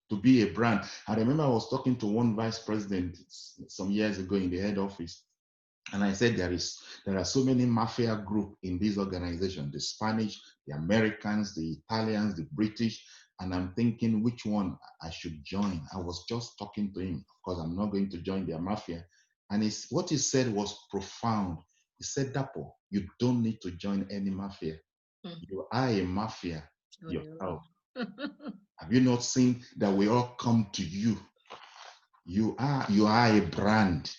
to be a brand. I remember I was talking to one vice president some years ago in the head office. And I said, there are so many mafia groups in this organization, the Spanish, the Americans, the Italians, the British, and I'm thinking which one I should join. I was just talking to him, of course, I'm not going to join their mafia. And what he said was profound. He said, Dapo, you don't need to join any mafia. You are a mafia yourself. Have you not seen that we all come to you? You are a brand.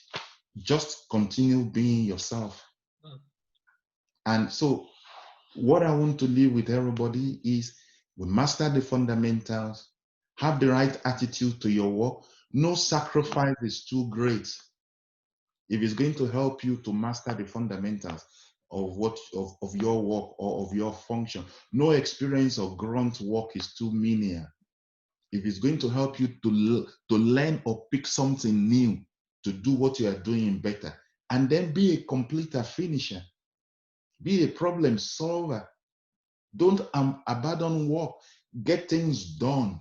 Just continue being yourself. And so what I want to leave with everybody is we master the fundamentals, have the right attitude to your work. No sacrifice is too great. If it's going to help you to master the fundamentals of your work or of your function, no experience of grunt work is too menial. If it's going to help you to learn or pick something new, to do what you are doing better, and then be a completer, finisher, be a problem solver. Don't abandon work, get things done,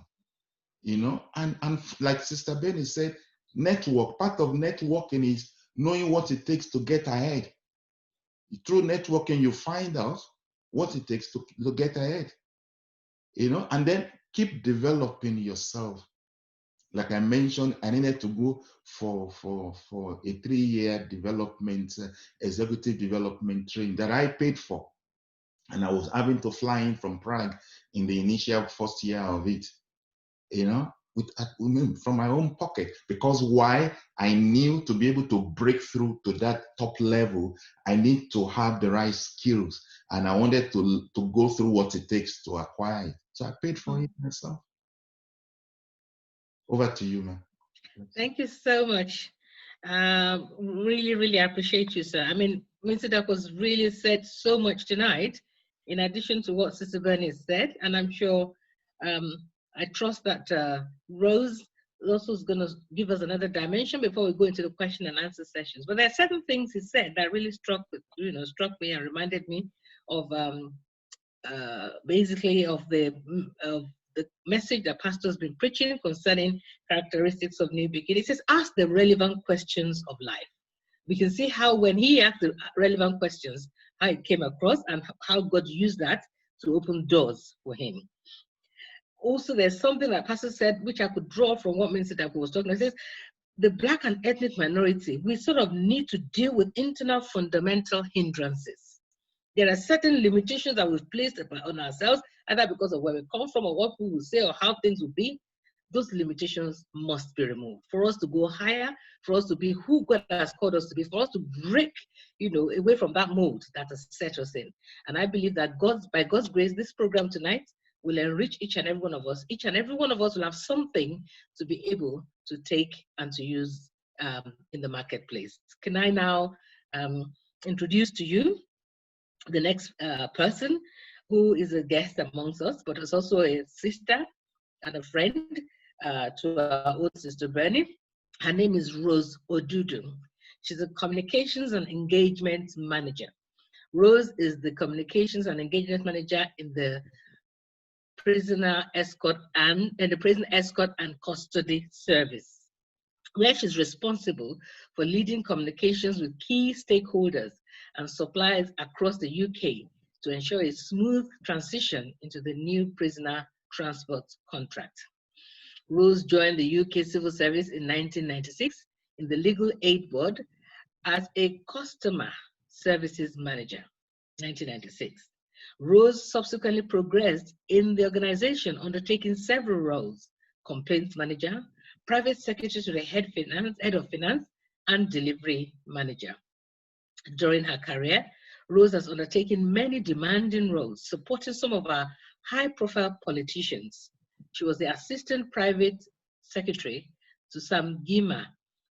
and like Sister Benny said, Network, part of networking is knowing what it takes to get ahead. Through networking, you find out what it takes to get ahead, you know, and then keep developing yourself. Like I mentioned, I needed to go for a 3-year development, executive development training that I paid for. And I was having to fly in from Prague in the initial first year of it, you know, from my own pocket. Because why? I knew to be able to break through to that top level, I need to have the right skills. And I wanted to go through what it takes to acquire it. So I paid for it myself. Over to you, man. Thank you so much. Really, really appreciate you, sir. I mean, Mr. Duck was really said so much tonight, in addition to what Sister Bernie said, and I'm sure, I trust that Rose also is going to give us another dimension before we go into the question and answer sessions. But there are certain things he said that really struck me and reminded me of basically of the message that pastor's been preaching concerning characteristics of new beginning. It says, ask the relevant questions of life. We can see how when he asked the relevant questions, how it came across and how God used that to open doors for him. Also, there's something that pastor said, which I could draw from what Minister Dapo was talking about. It says, the Black and ethnic minority, we sort of need to deal with internal fundamental hindrances. There are certain limitations that we've placed on ourselves, either because of where we come from or what we will say or how things will be. Those limitations must be removed for us to go higher, for us to be who God has called us to be, for us to break, away from that mold that has set us in. And I believe that by God's grace, this program tonight will enrich each and every one of us. Each and every one of us will have something to be able to take and to use in the marketplace. Can I now introduce to you the next person who is a guest amongst us, but is also a sister and a friend to our old sister Bernie. Her name is Rose Odudu. She's a communications and engagement manager. Rose is the communications and engagement manager in the prison escort and custody service, where she's responsible for leading communications with key stakeholders and suppliers across the UK to ensure a smooth transition into the new prisoner transport contract. Rose joined the UK Civil Service in 1996 in the Legal Aid Board as a customer services manager, 1996. Rose subsequently progressed in the organization, undertaking several roles: complaints manager, private secretary to the head of finance, and delivery manager. During her career, Rose has undertaken many demanding roles, supporting some of our high-profile politicians. She was the assistant private secretary to Sam Gyimah,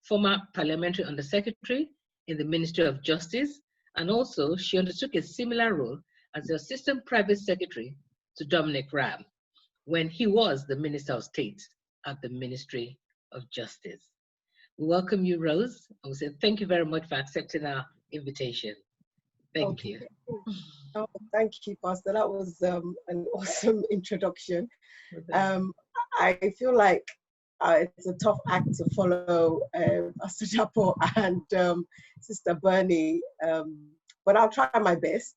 former parliamentary undersecretary in the Ministry of Justice, and also she undertook a similar role as the assistant private secretary to Dominic Raab when he was the Minister of State at the Ministry of Justice. We welcome you, Rose, and we say thank you very much for accepting our invitation. Thank you. Oh, thank you, Pastor. That was an awesome introduction. I feel like it's a tough act to follow Pastor Dapo and Sister Bernie, but I'll try my best.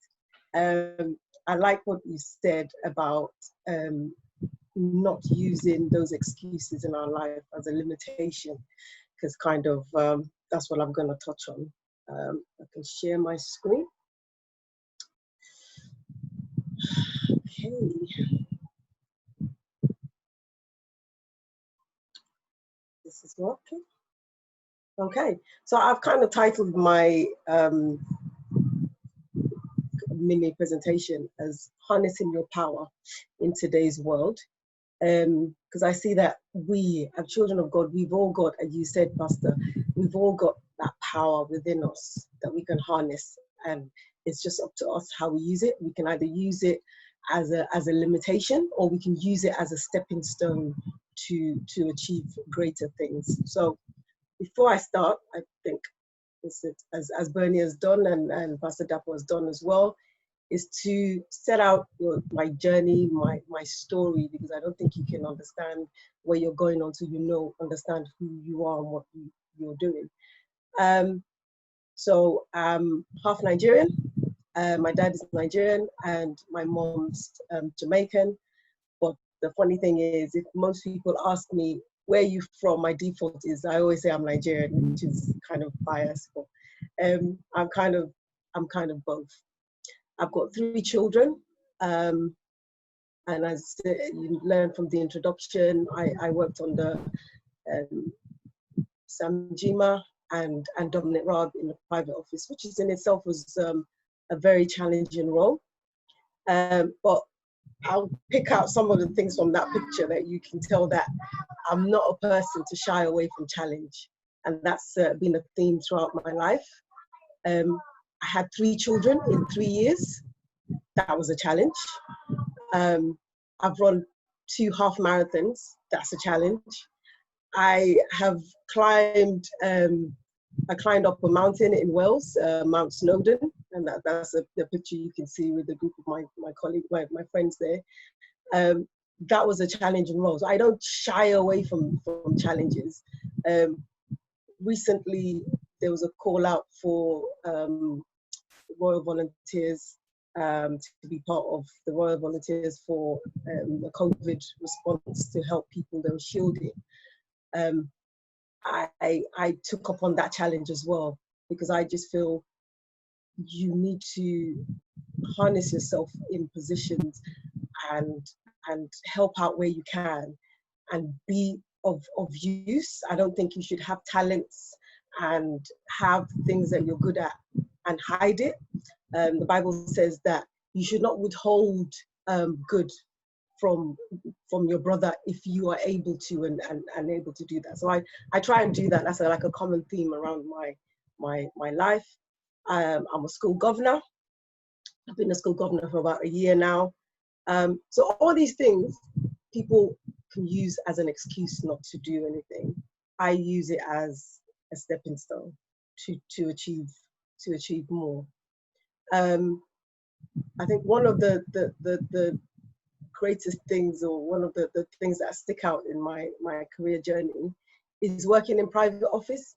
I like what you said about not using those excuses in our life as a limitation, because kind of that's what I'm going to touch on. I can share my screen. Okay. This is working. Okay, so I've kind of titled my mini presentation as Harnessing Your Power in Today's World. Because I see that we, as children of God, we've all got, as you said, Pastor, we've all got that power within us that we can harness. And it's just up to us how we use it. We can either use it as a limitation, or we can use it as a stepping stone to achieve greater things. So before I start, I think as Bernie has done and Pastor Dapo has done as well, is to set out my journey, my story, because I don't think you can understand where you're going until you understand who you are and what you're doing. So I'm half Nigerian. My dad is Nigerian and my mom's Jamaican. But the funny thing is, if most people ask me, where are you from? My default is, I always say I'm Nigerian, which is kind of biased. But I'm kind of both. I've got 3 children. And as you learned from the introduction, I worked on the Sam Jima and Dominic Raab in the private office, which is in itself was a very challenging role. But I'll pick out some of the things from that picture that you can tell that I'm not a person to shy away from challenge. And that's been a theme throughout my life. I had 3 children in 3 years. That was a challenge. I've run 2 half marathons. That's a challenge. I have climbed, I climbed up a mountain in Wales, Mount Snowdon, and that's the picture you can see with a group of my colleagues, my friends there. That was a challenging role. So I don't shy away from challenges. Recently, there was a call out for Royal Volunteers to be part of the Royal Volunteers for the COVID response to help people that were shielding. I took up on that challenge as well, because I just feel you need to harness yourself in positions and help out where you can and be of use. I don't think you should have talents and have things that you're good at and hide it. The Bible says that you should not withhold good from your brother if you are able to and able to do that. So I try and do that. That's like a common theme around my life. I'm a school governor. I've been a school governor for about a year now. So all these things people can use as an excuse not to do anything. I use it as a stepping stone to achieve more. I think one of the greatest things, or one of the things that stick out in my career journey, is working in private office.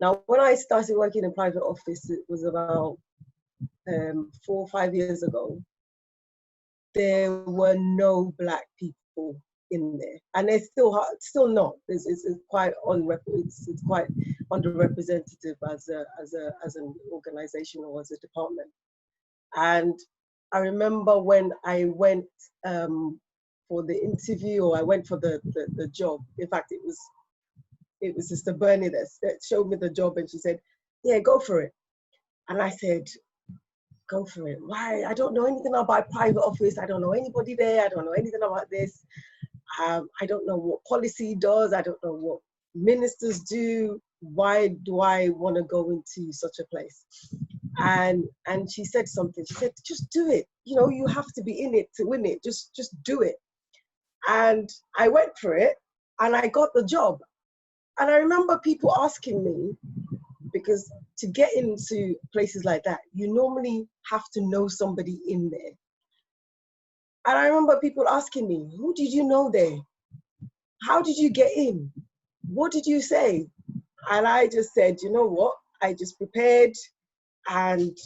Now, when I started working in private office, it was about 4 or 5 years ago. There were no Black people in there, and it's still not. It's quite it's quite underrepresented as an organization or as a department. And I remember when I went for the interview, or I went for the job. In fact, it was Sister Bernie that showed me the job, and she said, "Yeah, go for it." And I said, "Go for it. Why? I don't know anything about private office. I don't know anybody there. I don't know anything about this. I don't know what policy does. I don't know what ministers do. Why do I want to go into such a place?" And she said something. She said, "Just do it. You know, you have to be in it to win it. Just do it." And I went for it, and I got the job. And I remember people asking me, because to get into places like that, you normally have to know somebody in there. And I remember people asking me, "Who did you know there? How did you get in? What did you say?" And I just said, "You know what? I just prepared and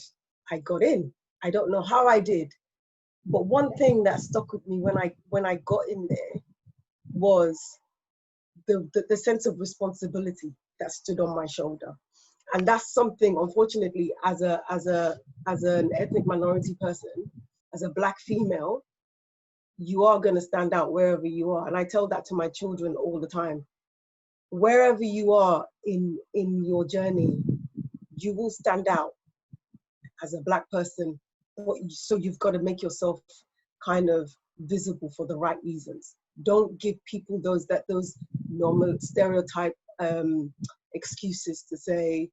I got in. I don't know how I did." But one thing that stuck with me when I got in there was the sense of responsibility that stood on my shoulder. And that's something, unfortunately, as an ethnic minority person, as a Black female, you are going to stand out wherever you are. And I tell that to my children all the time. Wherever you are in your journey, you will stand out as a Black person. So you've got to make yourself kind of visible for the right reasons. Don't give people those normal stereotype excuses to say,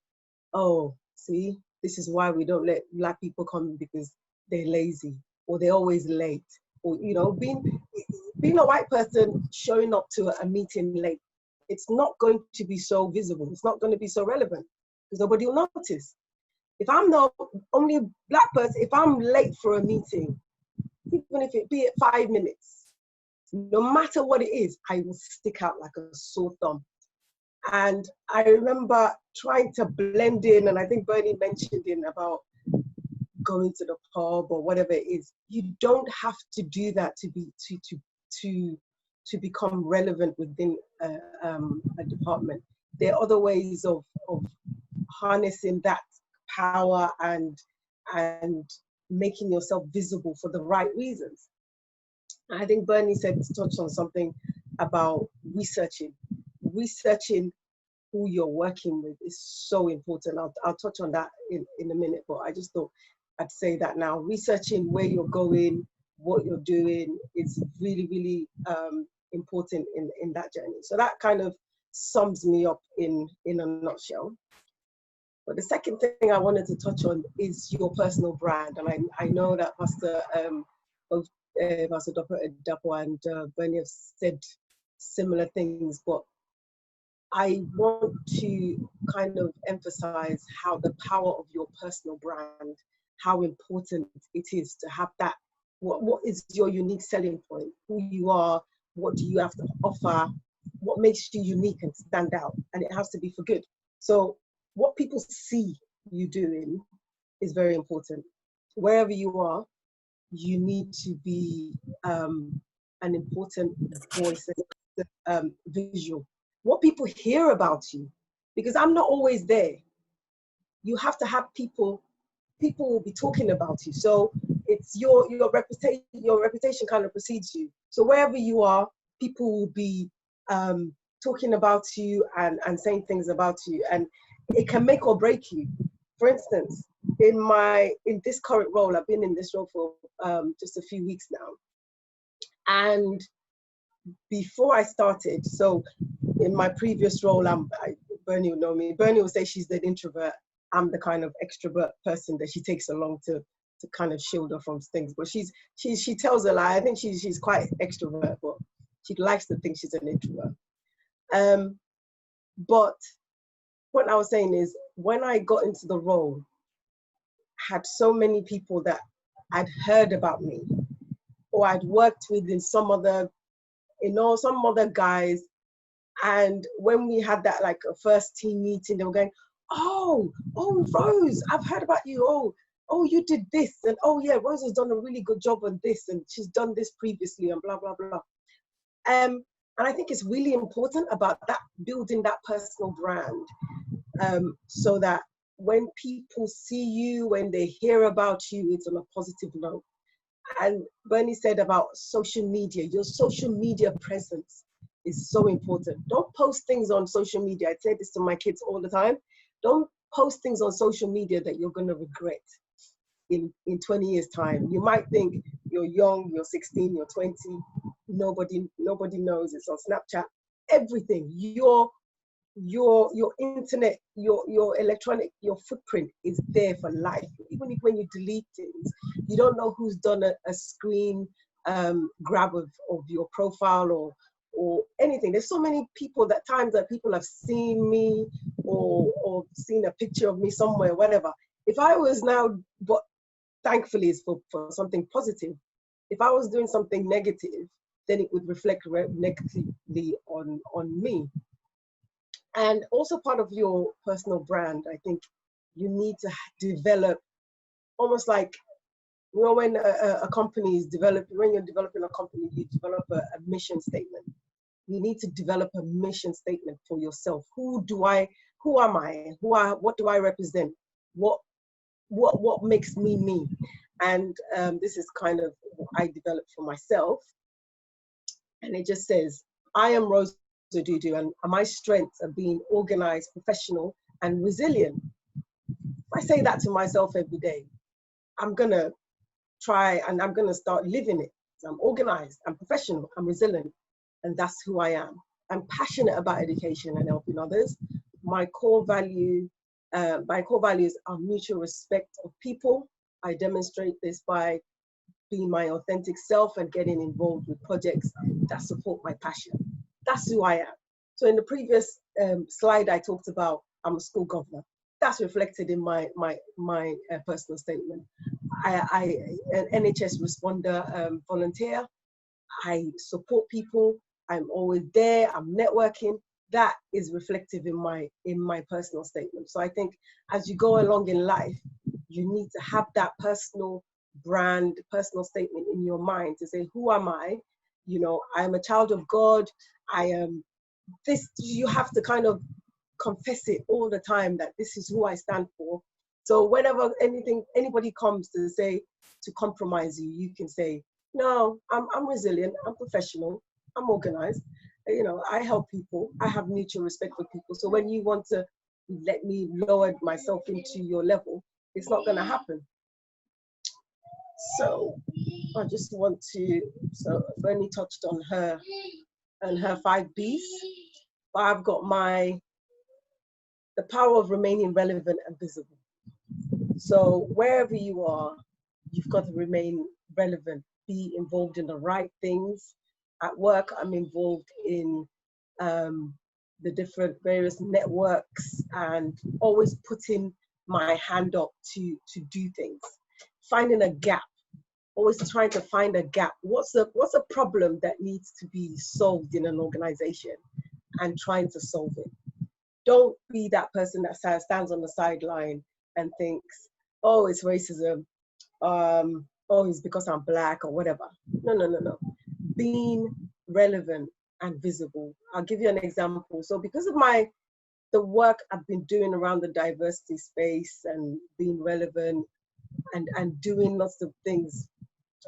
"Oh, see, this is why we don't let Black people come, because they're lazy, or they're always late." Or, you know, being a white person showing up to a meeting late, it's not going to be so visible. It's not going to be so relevant because nobody will notice. If I'm the only Black person, if I'm late for a meeting, even if it be at 5 minutes, no matter what it is, I will stick out like a sore thumb. And I remember trying to blend in, and I think Bernie mentioned in about going to the pub or whatever it is. You don't have to do that to become relevant within a department. There are other ways of harnessing that power and making yourself visible for the right reasons. I think Bernie touched on something about researching who you're working with is so important. I'll touch on that in a minute, but I just thought I'd say that now. Researching where you're going, what you're doing is really, really important in that journey. So that kind of sums me up in a nutshell. But the second thing I wanted to touch on is your personal brand. And I know that Pastor Dapo and Bernie have said similar things, but I want to kind of emphasize how the power of your personal brand, how important it is to have that. What is your unique selling point? Who you are, what do you have to offer, what makes you unique and stand out? And it has to be for good. So what people see you doing is very important. Wherever you are, you need to be an important voice, visual. What people hear about you, because I'm not always there. You have to have people will be talking about you. So it's your reputation kind of precedes you. So wherever you are, people will be talking about you and saying things about you, and it can make or break you. For instance, in this current role, I've been in this role for just a few weeks now. And before I started, so in my previous role, Bernie will know me. Bernie will say she's the introvert. I'm the kind of extrovert person that she takes along to kind of shield her from things. But she tells a lie. I think she's quite extrovert, but she likes to think she's an introvert. But what I was saying is, when I got into the role, I had so many people that I'd heard about me, or I'd worked with in some other guys. And when we had that like a first team meeting, they were going, oh, Rose, I've heard about you. Oh, you did this. And oh yeah, Rose has done a really good job on this, and she's done this previously, and blah, blah, blah. And I think it's really important about that, building that personal brand, so that when people see you, when they hear about you, it's on a positive note. And Bernie said about social media, your social media presence is so important. Don't post things on social media. I say this to my kids all the time. Don't post things on social media that you're going to regret in 20 years' time. You might think you're young, you're 16, you're 20. Nobody knows. It's on Snapchat. Everything. Your internet, your electronic, your footprint is there for life. Even if when you delete things, you don't know who's done a screen grab of your profile or anything. There's so many people that people have seen me or seen a picture of me somewhere, whatever. If I was now, but thankfully it's for something positive. If I was doing something negative, then it would reflect negatively on me. And also part of your personal brand, I think you need to develop, almost like, you know, when a company is developing, when you're developing a company, you develop a mission statement. You need to develop a mission statement for yourself. Who am I? What do I represent? What makes me me? And this is kind of what I developed for myself. And it just says, I am Rose Odudu, and my strengths are being organized, professional, and resilient. If I say that to myself every day, I'm gonna try and I'm gonna start living it. So I'm organized, I'm professional, I'm resilient, and that's who I am. I'm passionate about education and helping others. My core values are mutual respect of people. I demonstrate this by being my authentic self and getting involved with projects that support my passion. That's who I am. So in the previous slide, I talked about I'm a school governor. that's reflected in my personal statement. I an NHS responder volunteer. I support people. I'm always there. I'm networking. That is reflective in my personal statement. So I think as you go along in life, you need to have that personal brand, personal statement in your mind to say, who am I? You know, I am a child of God. I am this. You have to kind of confess it all the time that this is who I stand for. So whenever anybody comes to say, to compromise you, you can say, no, I'm resilient, I'm professional, I'm organized, you know, I help people, I have mutual respect for people. So when you want to let me lower myself into your level, it's not going to happen. So I just want to, so Bernie touched on her and her 5 Bs, but I've got the power of remaining relevant and visible. So wherever you are, you've got to remain relevant, be involved in the right things. At work, I'm involved in the different various networks and always putting my hand up to do things. Finding a gap, always trying to find a gap. What's a problem that needs to be solved in an organization and trying to solve it. Don't be that person that stands on the sideline and thinks, oh, it's racism, oh, it's because I'm Black or whatever. No. Being relevant and visible. I'll give you an example. So because of the work I've been doing around the diversity space and being relevant and doing lots of things,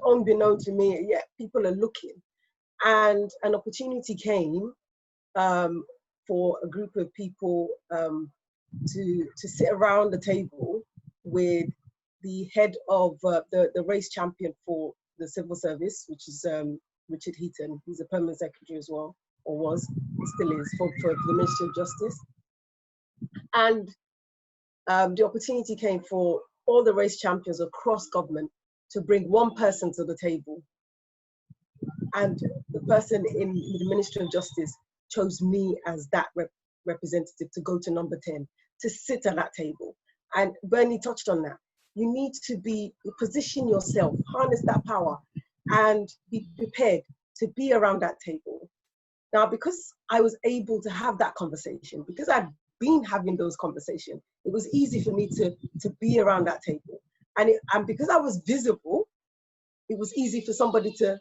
unbeknown to me, yeah, people are looking. And an opportunity came for a group of people to sit around the table with the head of the race champion for the civil service, which is Richard Heaton. He's a permanent secretary as well, or was, he still is, for the Ministry of Justice. And the opportunity came for all the race champions across government to bring one person to the table. And the person in the Ministry of Justice chose me as that representative to go to number 10, to sit at that table. And Bernie touched on that. You need to position yourself, harness that power, and be prepared to be around that table. Now, because I was able to have that conversation, because I'd been having those conversations, it was easy for me to be around that table. And because I was visible, it was easy for somebody to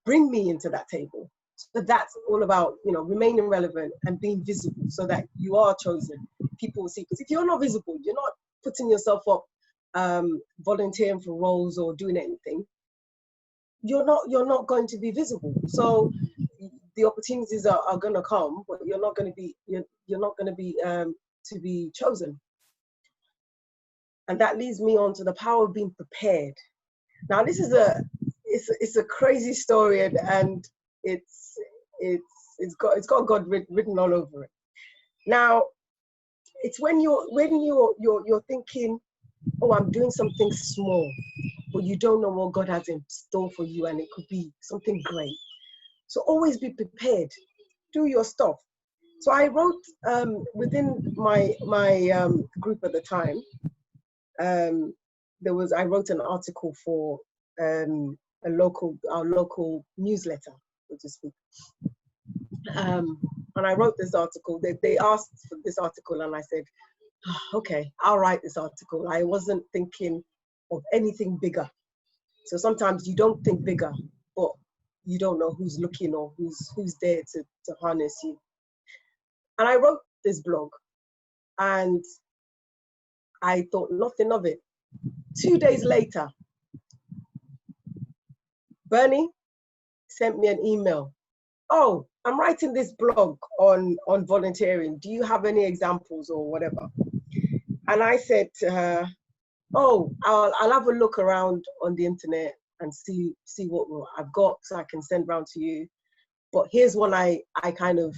bring me into that table. So that's all about, you know, remaining relevant and being visible so that you are chosen. People will see, because if you're not visible, you're not putting yourself up, volunteering for roles or doing anything, you're not going to be visible. So the opportunities are going to come, but you're not going to be to be chosen. And that leads me on to the power of being prepared. Now, this is it's a crazy story, and it's got God written all over it. Now, it's when you're thinking, oh, I'm doing something small, but you don't know what God has in store for you, and it could be something great. So always be prepared. Do your stuff. So I wrote within my group at the time. I wrote an article for our local newsletter, so to speak. And I wrote this article. They asked for this article, and I said, oh, okay, I'll write this article. I wasn't thinking of anything bigger. So sometimes you don't think bigger, but you don't know who's looking or who's there to harness you. And I wrote this blog, and I thought nothing of it. 2 days later, Bernie sent me an email. Oh, I'm writing this blog on volunteering. Do you have any examples or whatever? And I said to her, oh, I'll have a look around on the internet and see what I've got so I can send round to you. But here's one I kind of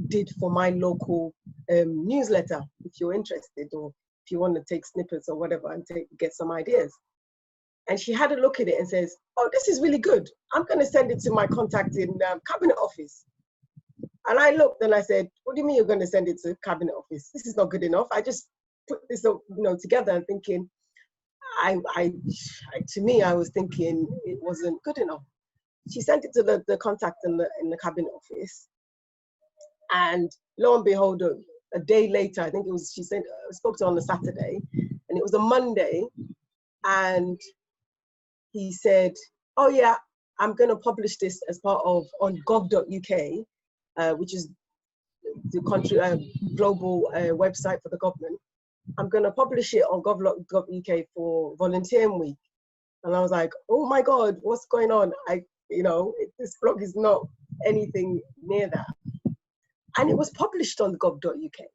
did for my local newsletter, if you're interested, or if you want to take snippets or whatever and get some ideas. And she had a look at it and says, oh, this is really good. I'm going to send it to my contact in Cabinet Office. And I looked and I said, what do you mean you're going to send it to Cabinet Office? This is not good enough. I just put this, together and thinking, to me, I was thinking it wasn't good enough. She sent it to the contact in the Cabinet Office. And lo and behold, a day later, I think it was, I spoke to her on a Saturday, and it was a Monday. And he said, oh yeah, I'm going to publish this as part of on gov.uk, which is the country global website for the government. I'm going to publish it on gov.uk for Volunteering Week. And I was like, oh my God, what's going on? This blog is not anything near that. And it was published on gov.uk.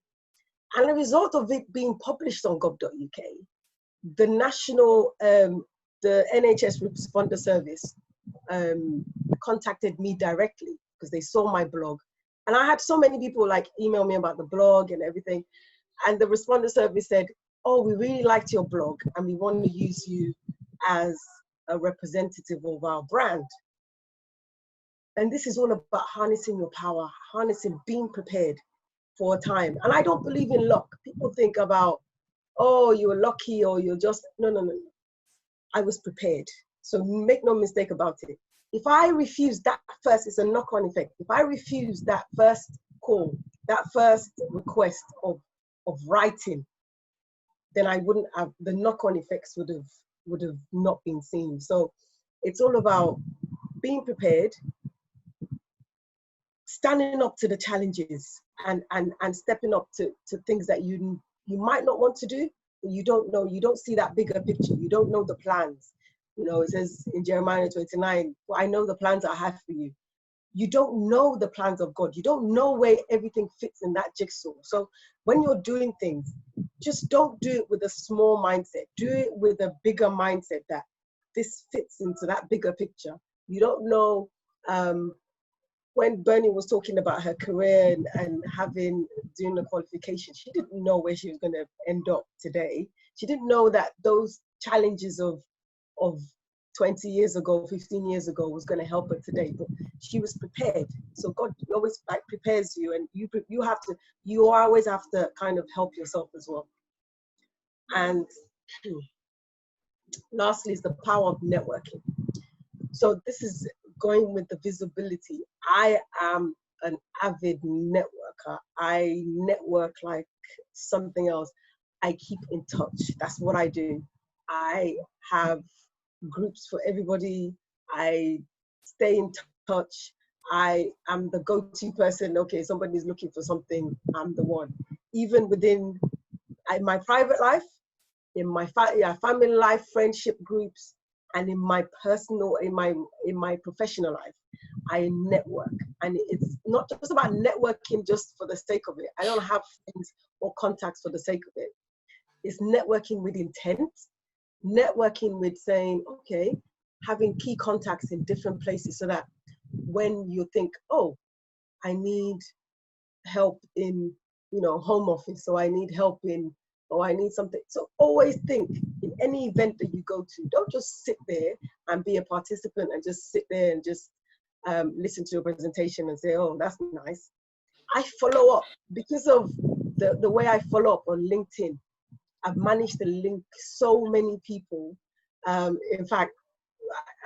And as a result of it being published on gov.uk, the national, the NHS Responder Service contacted me directly because they saw my blog. And I had so many people like email me about the blog and everything. And the Responder Service said, oh, we really liked your blog and we want to use you as a representative of our brand. And this is all about harnessing your power, being prepared for a time. And I don't believe in luck. People think about, oh, you're lucky or you're just, no. I was prepared. So make no mistake about it. If I refuse that first, it's a knock-on effect. If I refuse that first call, that first request of writing, then I wouldn't have, the knock-on effects would have not been seen. So it's all about being prepared, standing up to the challenges and stepping up to things that you might not want to do, but you don't know, you don't see that bigger picture, you don't know the plans. It says in Jeremiah 29, well, I know the plans I have for you. You don't know the plans of God. You don't know where everything fits in that jigsaw. So when you're doing things, just don't do it with a small mindset. Do it with a bigger mindset that this fits into that bigger picture. You don't know, when Bernie was talking about her career and doing the qualification, she didn't know where she was going to end up today. She didn't know that those challenges of 20 years ago, 15 years ago was going to help her today, but she was prepared. So God always prepares you, and you always have to kind of help yourself as well. And lastly is the power of networking. So this is going with the visibility. I am an avid networker. I network like something else. I keep in touch. That's what I do. I have groups for everybody. I stay in touch. I am the go-to person. Okay, somebody's looking for something, I'm the one. Even within my private life, in my family life, friendship groups, and in my personal, in my professional life, I network. And it's not just about networking just for the sake of it. I don't have friends or contacts for the sake of it. It's networking with intent, networking with saying, okay, having key contacts in different places so that when you think, oh, I need help in, home office, or I need help in, or I need something. So always think in any event that you go to, don't just sit there and be a participant and just sit there and just listen to a presentation and say, oh, that's nice. I follow up because of the way I follow up on LinkedIn. I've managed to link so many people. In fact,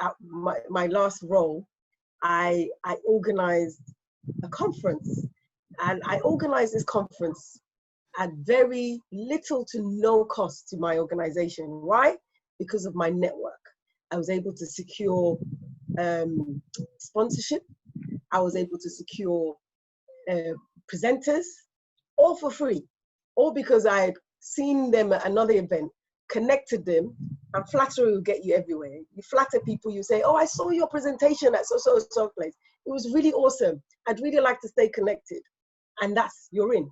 at my last role, I organized a conference, and I organized this conference at very little to no cost to my organization. Why? Because of my network. I was able to secure sponsorship. I was able to secure presenters, all for free, all because I had seen them at another event, connected them, and flattery will get you everywhere. You flatter people, you say, oh, I saw your presentation at so place. It was really awesome. I'd really like to stay connected. And you're in.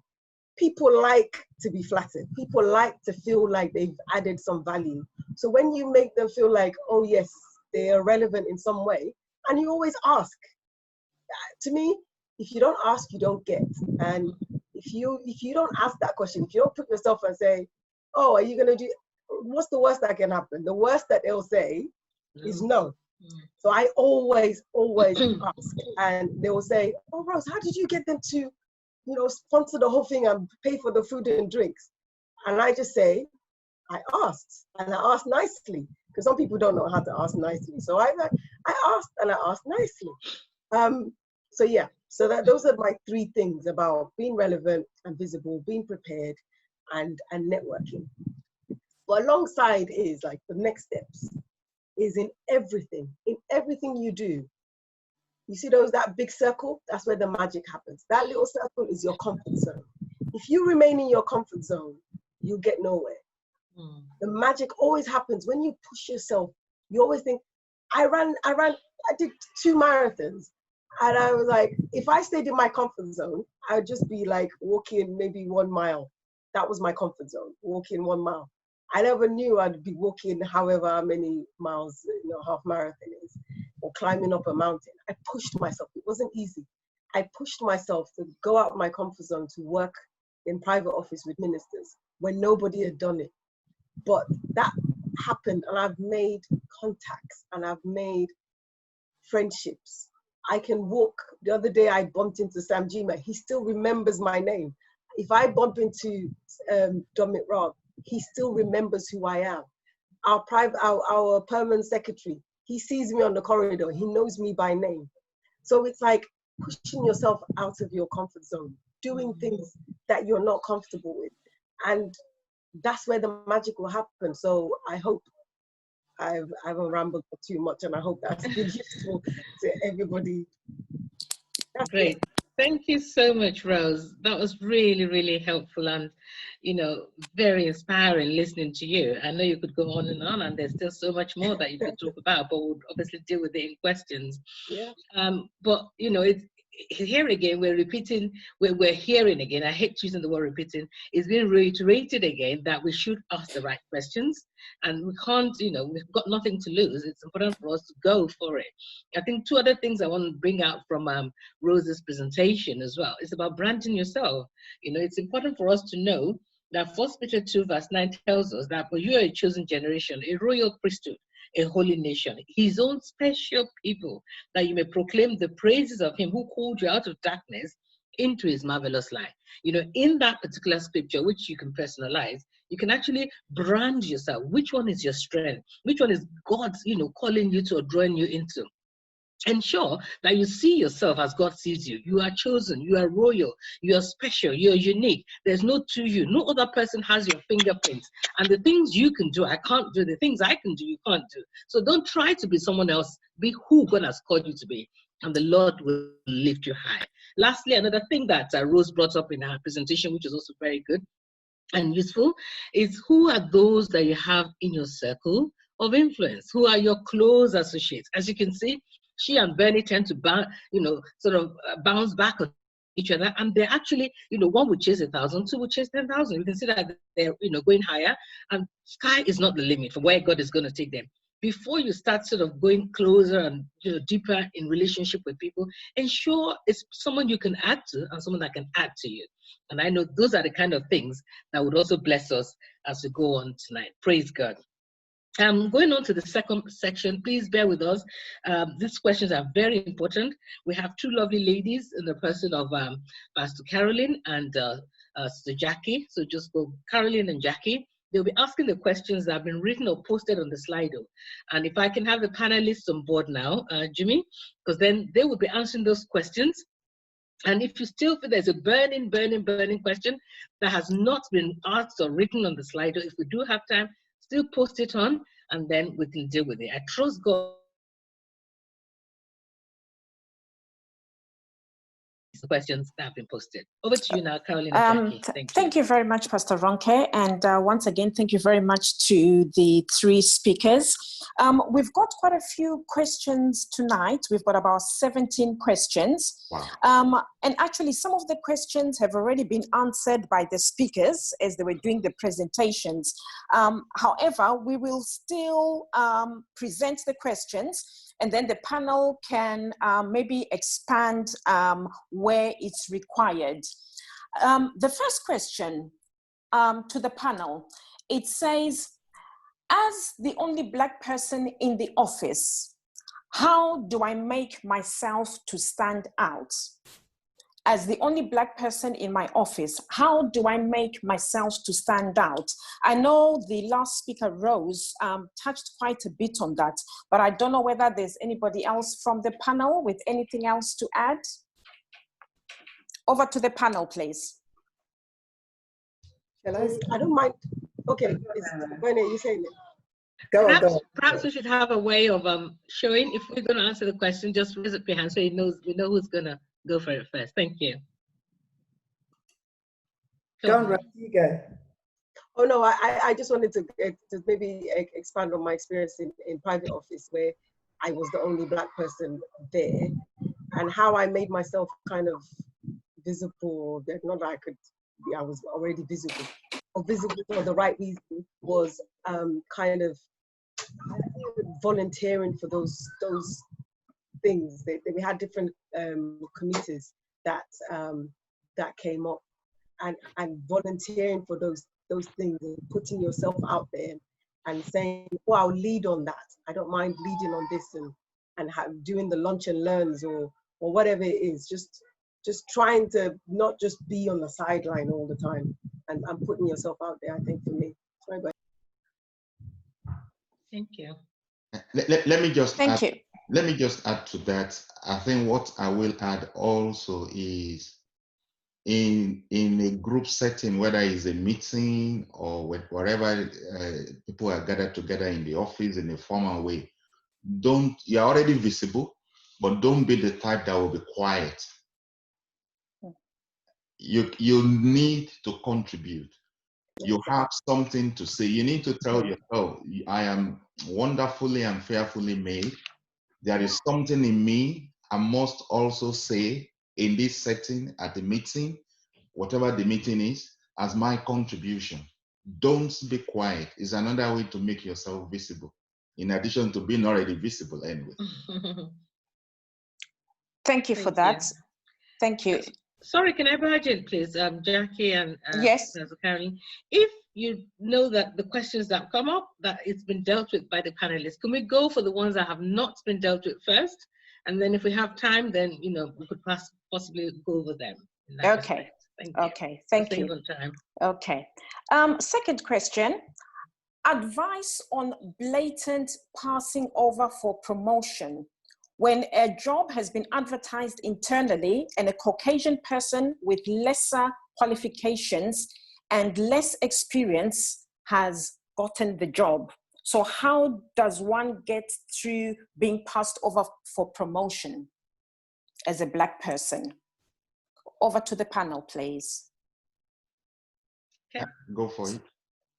People like to be flattered. People like to feel like they've added some value. So when you make them feel like, oh yes, they are relevant in some way, and you always ask. To me, if you don't ask, you don't get. And if you don't ask that question, if you don't put yourself and say, oh, are you gonna do, what's the worst that can happen? The worst that they'll say is no. So I always ask, and they will say, "Oh, Rose, how did you get them to, you know, sponsor the whole thing and pay for the food and drinks?" And I just say, I asked, and I asked nicely, because some people don't know how to ask nicely. So I asked, and I asked nicely. So yeah, so those are my 3 things about being relevant and visible, being prepared, and networking. But alongside is like the next steps is in everything you do. You see that big circle? That's where the magic happens. That little circle is your comfort zone. If you remain in your comfort zone, you get nowhere. The magic always happens when you push yourself. You always think, I did 2 marathons. And I was like, if I stayed in my comfort zone, I would just be like walking maybe 1 mile. That was my comfort zone, walking 1 mile. I never knew I'd be walking however many miles, you know, half marathon is, or climbing up a mountain. I pushed myself. It wasn't easy. I pushed myself to go out of my comfort zone to work in private office with ministers when nobody had done it. But that happened, and I've made contacts and I've made friendships. I can walk. The other day I bumped into Sam Jima. He still remembers my name. If I bump into Dominic Rob, he still remembers who I am. Our permanent secretary, he sees me on the corridor. He knows me by name. So it's like pushing yourself out of your comfort zone, doing things that you're not comfortable with. And that's where the magic will happen. So I hope I haven't rambled too much, and I hope that's been useful to everybody. That's Great. it. Thank you so much, Rose. That was really, really helpful and, you know, very inspiring listening to you. I know you could go on, and there's still so much more that you could talk about, but we'll obviously deal with it in questions. Yeah. But, you know, it's here again, we're repeating, we're hearing again, I hate using the word repeating, it's being reiterated again that we should ask the right questions, and we can't, you know, we've got nothing to lose. It's important for us to go for it. I think 2 other things I want to bring out from Rose's presentation as well. It's about branding yourself. You know, it's important for us to know that 1 Peter 2 verse 9 tells us that you are a chosen generation, a royal priesthood, a holy nation, his own special people, that you may proclaim the praises of him who called you out of darkness into his marvelous light. You know, in that particular scripture, which you can personalize, you can actually brand yourself. Which one is your strength? Which one is God's, you know, calling you to or drawing you into? Ensure that you see yourself as God sees you. You are chosen, you are royal, you are special, you are unique. There's no to you. No other person has your fingerprints. And the things you can do, I can't do. The things I can do, you can't do. So don't try to be someone else. Be who God has called you to be. And the Lord will lift you high. Lastly, another thing that Rose brought up in her presentation, which is also very good and useful, is who are those that you have in your circle of influence? Who are your close associates? As you can see, she and Bernie tend to bounce back on each other, and they're actually, you know, one would chase 1,000, 2 would chase 10,000. You can see that they're, you know, going higher, and sky is not the limit for where God is going to take them. Before you start sort of going closer and, you know, deeper in relationship with people, ensure it's someone you can add to and someone that can add to you. And I know those are the kind of things that would also bless us as we go on tonight. Praise God. Going on to the second section, please bear with us. These questions are very important. We have 2 lovely ladies in the person of Pastor Carolyn and Sister Jackie. So just go Carolyn and Jackie. They'll be asking the questions that have been written or posted on the Slido. And if I can have the panelists on board now, Jimmy, because then they will be answering those questions. And if you still feel there's a burning question that has not been asked or written on the Slido, if we do have time, still post it on, and then we can deal with it. I trust God. Questions that have been posted. Over to you now, Caroline and Jackie. Thank you. Thank you very much, Pastor Ronke. And once again, thank you very much to the 3 speakers. We've got quite a few questions tonight. We've got about 17 questions. Wow. And actually, some of the questions have already been answered by the speakers as they were doing the presentations. However, we will still present the questions, and then the panel can maybe expand where it's required. The first question to the panel, it says, as the only Black person in the office, How do I make myself to stand out? As the only Black person in my office, how do I make myself to stand out? I know the last speaker, Rose, touched quite a bit on that, but I don't know whether there's anybody else from the panel with anything else to add. Over to the panel, please. I don't mind. Okay, when are you saying it? Perhaps we should have a way of showing if we're going to answer the question, just raise up your hand so we know who's going to go for it first. Thank you. Go on, you go. Oh no, I just wanted to maybe expand on my experience in private office where I was the only Black person there, and how I made myself kind of visible. Not that I could, I was already visible, or visible for the right reason, was kind of volunteering for those things. We had different committees that came up, and volunteering for those things, and putting yourself out there and saying, "Oh, I'll lead on that. I don't mind leading on this," and doing the lunch and learns or whatever it is. Just trying to not just be on the sideline all the time, and putting yourself out there. I think for me. Sorry, but thank you. Let me just Thank you. Let me just add to that. I think what I will add also is in a group setting, whether it's a meeting or wherever people are gathered together in the office in a formal way, you're already visible, but don't be the type that will be quiet. You need to contribute. You have something to say. You need to tell yourself, I am wonderfully and fearfully made. There is something in me I must also say in this setting, at the meeting, whatever the meeting is, as my contribution. Don't be quiet. It's another way to make yourself visible, in addition to being already visible anyway. Thank you for that. Thank you. Sorry, can I barge in, please, Jackie and yes, Professor Caroline? If you know that the questions that come up, that it's been dealt with by the panelists, can we go for the ones that have not been dealt with first? And then if we have time, then, you know, we could possibly go over them. Okay. Thank you. Okay, thank you. Time. Okay. Second question, advice on blatant passing over for promotion. When a job has been advertised internally and a Caucasian person with lesser qualifications and less experience has gotten the job. So how does one get through being passed over for promotion as a Black person? Over to the panel, please. Okay. Go for it.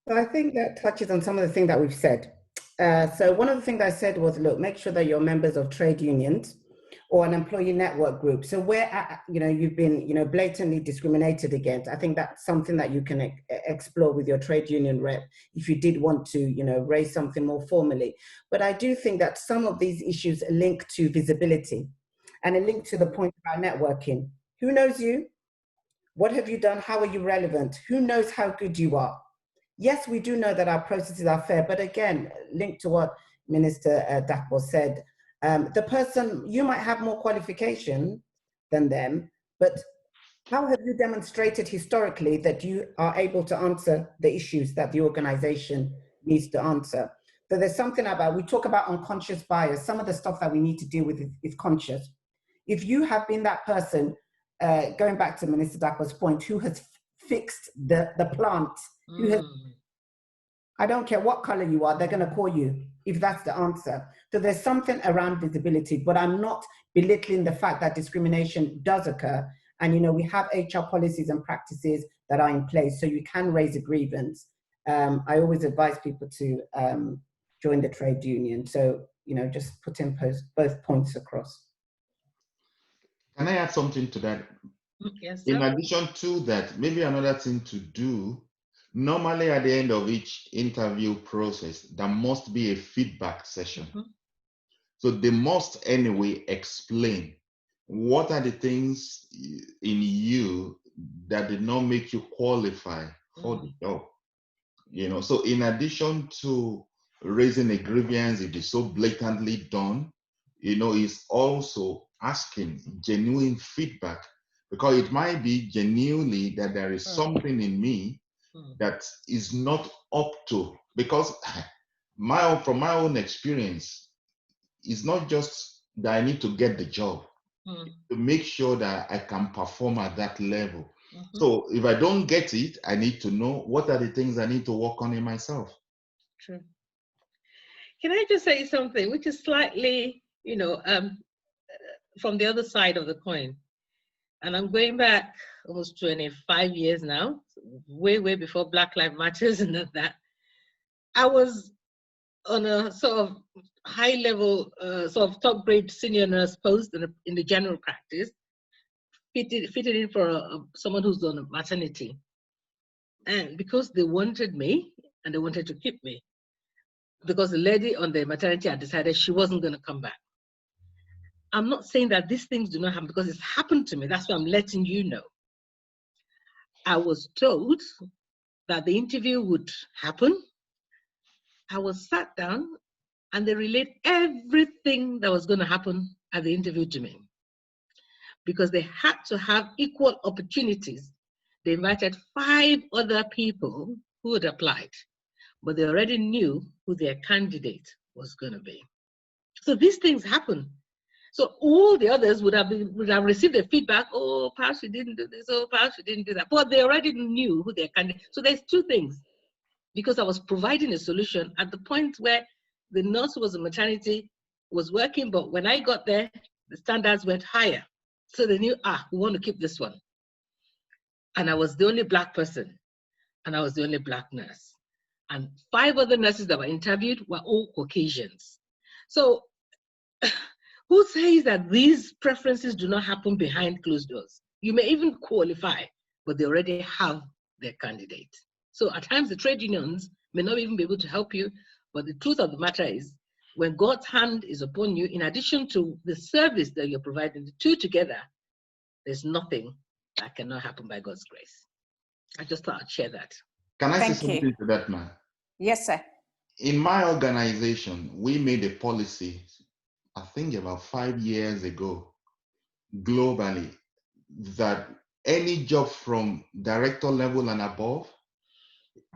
So I think that touches on some of the things that we've said. So one of the things I said was, look, make sure that you're members of trade unions or an employee network group. So where you've been blatantly discriminated against, I think that's something that you can explore with your trade union rep if you did want to raise something more formally. But I do think that some of these issues are linked to visibility and a link to the point about networking. Who knows you? What have you done? How are you relevant? Who knows how good you are? Yes, we do know that our processes are fair, but again, linked to what Minister Dakbo said, the person, you might have more qualification than them, but how have you demonstrated historically that you are able to answer the issues that the organization needs to answer? So there's something about, we talk about unconscious bias, some of the stuff that we need to deal with is conscious. If you have been that person, going back to Minister Dakbo's point, who has fixed the plant, who has, I don't care what color you are, they're going to call you if that's the answer. So there's something around visibility, but I'm not belittling the fact that discrimination does occur. And we have HR policies and practices that are in place, so you can raise a grievance. I always advise people to join the trade union. So just put in both points across. Can I add something to that? Yes, sir. In addition to that, maybe another thing to do, normally at the end of each interview process, there must be a feedback session. So they must anyway explain what are the things in you that did not make you qualify for the job. So in addition to raising a grievance, if it's so blatantly done, is also asking genuine feedback, because it might be genuinely that there is something in me that is not up to, because from my own experience, it's not just that I need to get the job, to make sure that I can perform at that level. So if I don't get it, I need to know what are the things I need to work on in myself. True. Can I just say something which is slightly, from the other side of the coin? And I'm going back almost 25 years now, way, way before Black Lives Matters and that. I was on a sort of high level, sort of top grade senior nurse post in the general practice, fitted in for someone who's on maternity. And because they wanted me and they wanted to keep me, because the lady on the maternity had decided she wasn't going to come back. I'm not saying that these things do not happen, because it's happened to me. That's why I'm letting you know. I was told that the interview would happen. I was sat down and they relayed everything that was going to happen at the interview to me, because they had to have equal opportunities. They invited 5 other people who had applied, but they already knew who their candidate was going to be. So these things happen. So all the others would have received the feedback, oh, perhaps you didn't do this, oh, perhaps you didn't do that. But they already knew who their candidate. So there's 2 things. Because I was providing a solution at the point where the nurse who was in maternity was working, but when I got there, the standards went higher. So they knew, we want to keep this one. And I was the only Black person, and I was the only Black nurse. And 5 other nurses that were interviewed were all Caucasians. So who says that these preferences do not happen behind closed doors? You may even qualify, but they already have their candidate. So at times the trade unions may not even be able to help you, but the truth of the matter is, when God's hand is upon you, in addition to the service that you're providing, the 2 together, there's nothing that cannot happen by God's grace. I just thought I'd share that. Can I say something to that, man? Yes, sir. In my organization, we made a policy, I think about 5 years ago, globally, that any job from director level and above,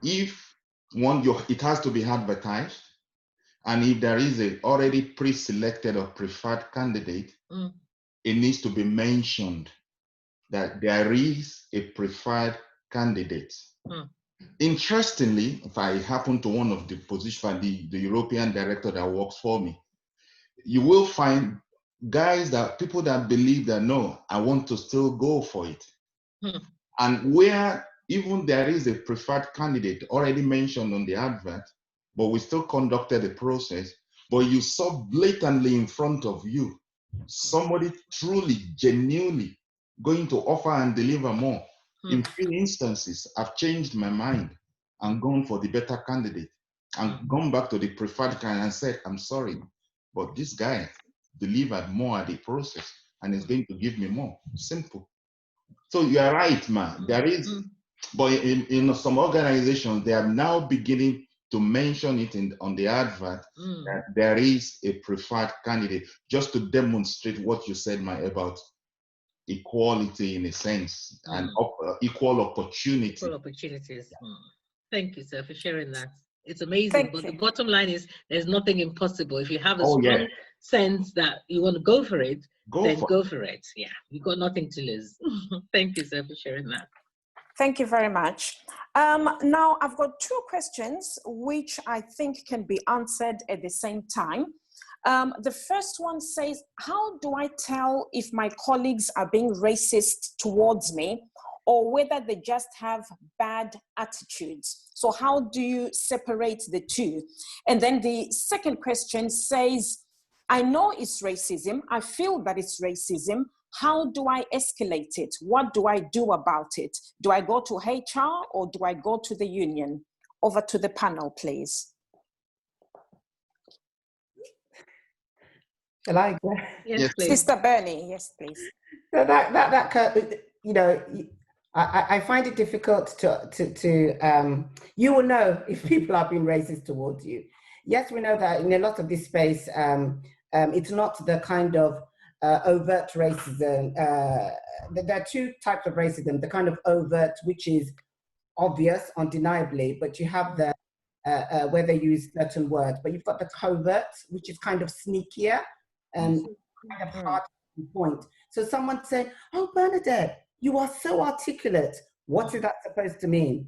if it has to be advertised, and if there is a already pre-selected or preferred candidate, it needs to be mentioned that there is a preferred candidate. Interestingly, if I happen to one of the positions, the European director that works for me, you will find people that believe that, no, I want to still go for it. And where even there is a preferred candidate already mentioned on the advert, but we still conducted the process, but you saw blatantly in front of you somebody truly, genuinely going to offer and deliver more. In few instances, I've changed my mind and gone for the better candidate and gone back to the preferred candidate and said, I'm sorry, but this guy delivered more at the process and is going to give me more. Simple. So you are right, man. There is, but in some organizations, they are now beginning to mention it on the advert that there is a preferred candidate, just to demonstrate what you said, about equality in a sense and equal opportunity. Equal opportunities. Thank you, sir, for sharing that. It's amazing, but the bottom line is there's nothing impossible. If you have a strong sense that you want to go for it, go for it. Yeah, you've got nothing to lose. Thank you, sir, for sharing that. Thank you very much. Now, I've got 2 questions which I think can be answered at the same time. The first one says, how do I tell if my colleagues are being racist towards me or whether they just have bad attitudes? So how do you separate the 2? And then the second question says, I know it's racism. I feel that it's racism. How do I escalate it? What do I do about it? Do I go to HR or do I go to the union? Over to the panel, please. Shall I go? Yes, please. Sister Bernie, yes, please. So I find it difficult to you will know if people are being racist towards you. Yes, we know that in a lot of this space, It's not the kind of overt racism. There are two types of racism, the kind of overt, which is obvious, undeniably, but you have the where they use certain words, but you've got the covert, which is kind of sneakier and kind of hard to point. So someone say, "Oh, Bernadette, you are so articulate." What is that supposed to mean?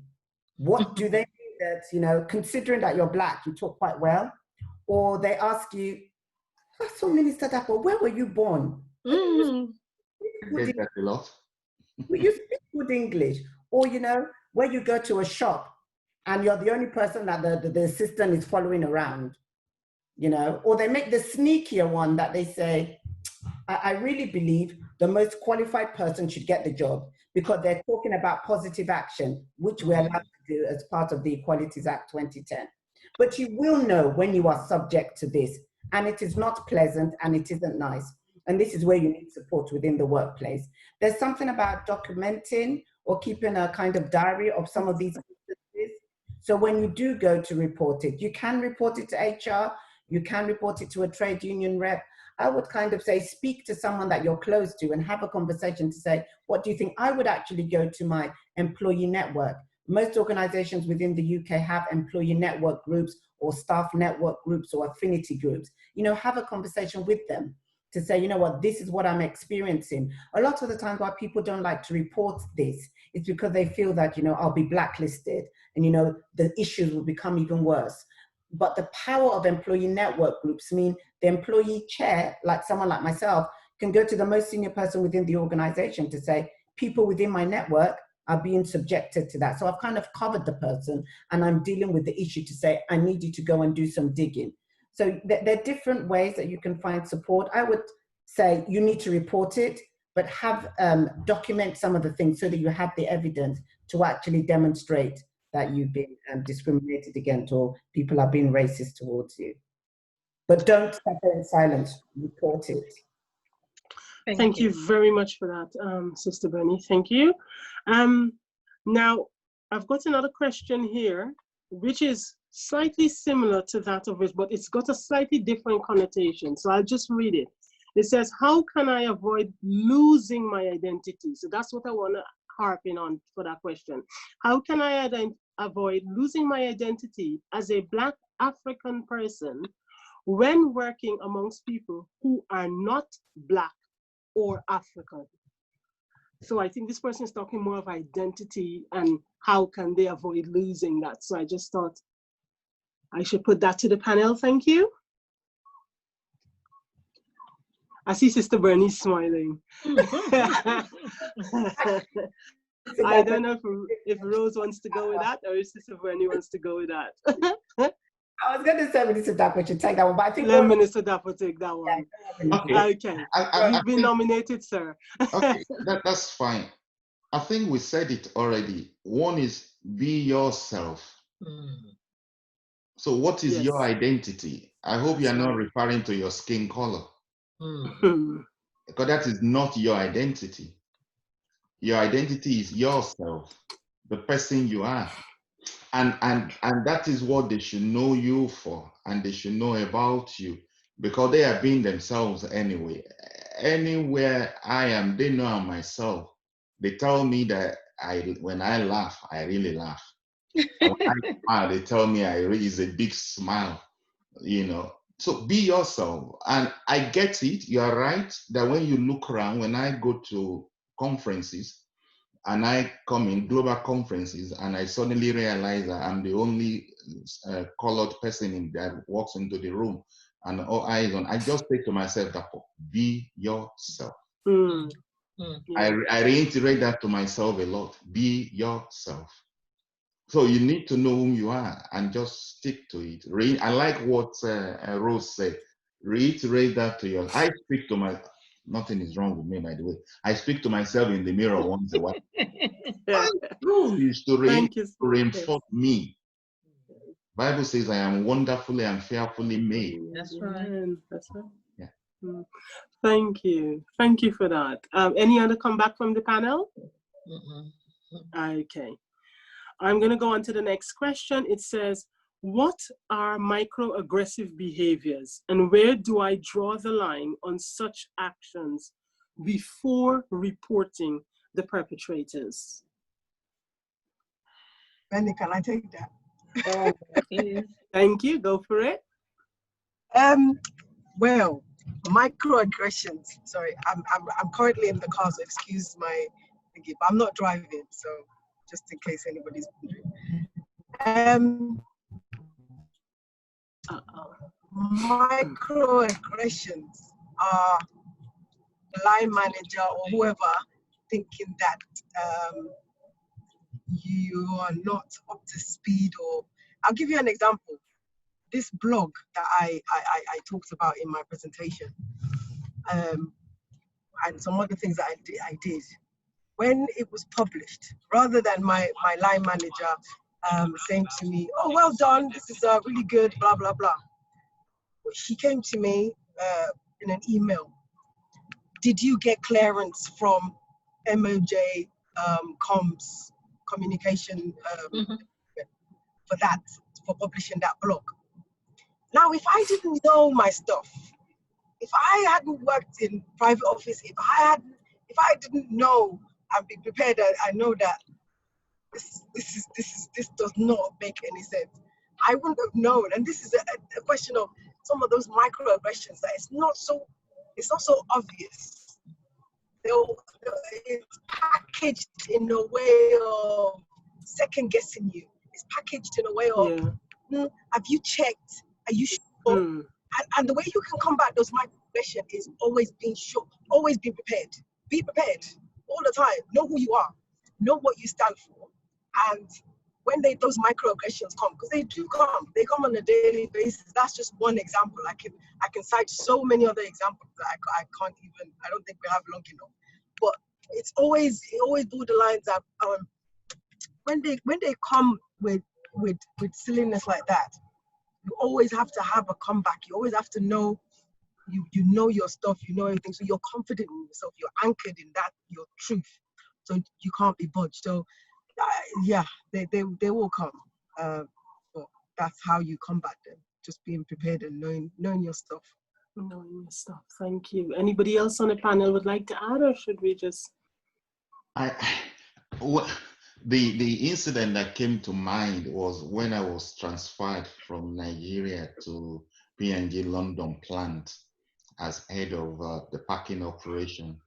What do they mean that, you know, considering that you're Black, you talk quite well? Or they ask you, "Oh, so Minister Dapo, where were you born?" I get that a lot. You speak good English. Or, you know, where you go to a shop and you're the only person that the assistant is following around, you know, or they make the sneakier one that they say, I really believe the most qualified person should get the job because they're talking about positive action, which we're allowed to do as part of the Equalities Act 2010. But you will know when you are subject to this, and it is not pleasant and it isn't nice. And this is where you need support within the workplace. There's something about documenting or keeping a kind of diary of some of these instances. So when you do go to report it, you can report it to HR, you can report it to a trade union rep. I would kind of say, speak to someone that you're close to and have a conversation to say, what do you think? I would actually go to my employee network. Most organizations within the UK have employee network groups or staff network groups or affinity groups. You know, have a conversation with them to say, you know what, this is what I'm experiencing. A lot of the times why people don't like to report this is because they feel that, you know, I'll be blacklisted and, you know, the issues will become even worse. But the power of employee network groups mean the employee chair, like someone like myself, can go to the most senior person within the organization to say, people within my network are being subjected to that. So I've kind of covered the person and I'm dealing with the issue to say, I need you to go and do some digging. So there are different ways that you can find support. I would say you need to report it, but have document some of the things so that you have the evidence to actually demonstrate that you've been discriminated against or people are being racist towards you. But don't suffer in silence, report it. Thank you very much for that, Sister Bernie. Thank you. Now, I've got another question here, which is slightly similar to that of it, but it's got a slightly different connotation. So I'll just read it. It says, how can I avoid losing my identity? So that's what I want to harp in on for that question. How can I avoid losing my identity as a Black African person when working amongst people who are not Black or African? So I think this person is talking more of identity and how can they avoid losing that. So I just thought I should put that to the panel. Thank you. I see Sister Bernie smiling. I don't know if Rose wants to go with that or if Sister Bernie wants to go with that. I was going to say Minister Dapo should take that one, but I think... Let Minister Dapo take that one. Okay. You've been nominated, sir. Okay, that's fine. I think we said it already. One is be yourself. So what is your identity? I hope you are not referring to your skin color. Because that is not your identity. Your identity is yourself, the person you are. And that is what they should know you for, and they should know about you, because they are being themselves anyway. Anywhere I am, they know I'm myself. They tell me that when I laugh, I really laugh. And when I smile, they tell me it's a big smile, you know. So be yourself. And I get it, you are right, that when you look around, when I go to conferences, and I come in global conferences and I suddenly realize that I'm the only colored person that walks into the room and all eyes on, I just say to myself, be yourself. I reiterate that to myself a lot, be yourself. So you need to know whom you are and just stick to it. I like what Rose said, reiterate that to yourself. I speak to my, nothing is wrong with me, by the way. I speak to myself in the mirror once a while. My role is to reinforce me. Bible says I am wonderfully and fearfully made. That's right. That's right. Yeah. Thank you. Thank you for that. Any other comeback from the panel? Okay. I'm going to go on to the next question. It says, What are microaggressive behaviors, and where do I draw the line on such actions before reporting the perpetrators? Benny, can I take that? Thank you. Go for it. Well, microaggressions. Sorry, I'm currently in the car, so excuse my thinking, but I'm not driving, so just in case anybody's wondering. Microaggressions are the line manager or whoever thinking that you are not up to speed. Or I'll give you an example. This blog that I talked about in my presentation, and some other things that I did, when it was published, rather than my line manager saying to me, "Oh, well done, this is really good, blah, blah, blah." She came to me in an email. Did you get clearance from MOJ comms communication for publishing that blog? Now, if I didn't know my stuff, if I hadn't worked in private office, if I didn't know and be prepared, I know that this does not make any sense. I wouldn't have known. And this is a question of some of those microaggressions that it's not so obvious. It's packaged in a way of second guessing you. It's packaged in a way of, have you checked? Are you sure? And the way you can combat those microaggressions is always being sure, always be prepared. Be prepared all the time. Know who you are. Know what you stand for. And when those microaggressions come, because they do come, they come on a daily basis. That's just one example. I can cite so many other examples that I can't even. I don't think we have long enough. But it always borderlines that when they come with silliness like that, you always have to have a comeback. You always have to know, you know your stuff, you know everything. So you're confident in yourself. You're anchored in that, your truth. So you can't be budged. So yeah, they will come. But that's how you combat them. Just being prepared and knowing your stuff. Knowing your stuff. Thank you. Anybody else on the panel would like to add, or should we just? The incident that came to mind was when I was transferred from Nigeria to P&G London plant as head of the packing operation,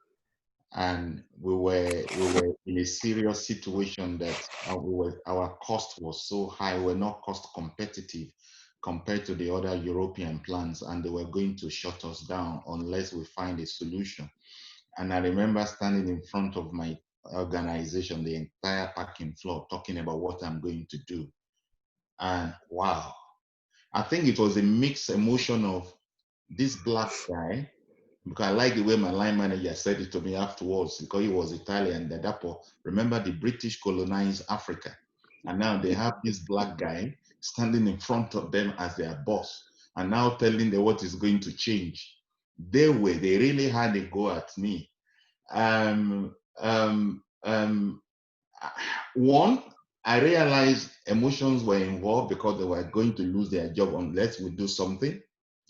and we were in a serious situation that our cost was so high. We're not cost competitive compared to the other European plants, and they were going to shut us down unless we find a solution. And I remember standing in front of my organization, the entire packing floor, talking about what I'm going to do. And wow, I think it was a mixed emotion of this black guy, because I like the way my line manager said it to me afterwards, because he was Italian. Remember, the British colonized Africa, and now they have this black guy standing in front of them as their boss, and now telling them what is going to change. They really had a go at me. One, I realized emotions were involved because they were going to lose their job unless we do something.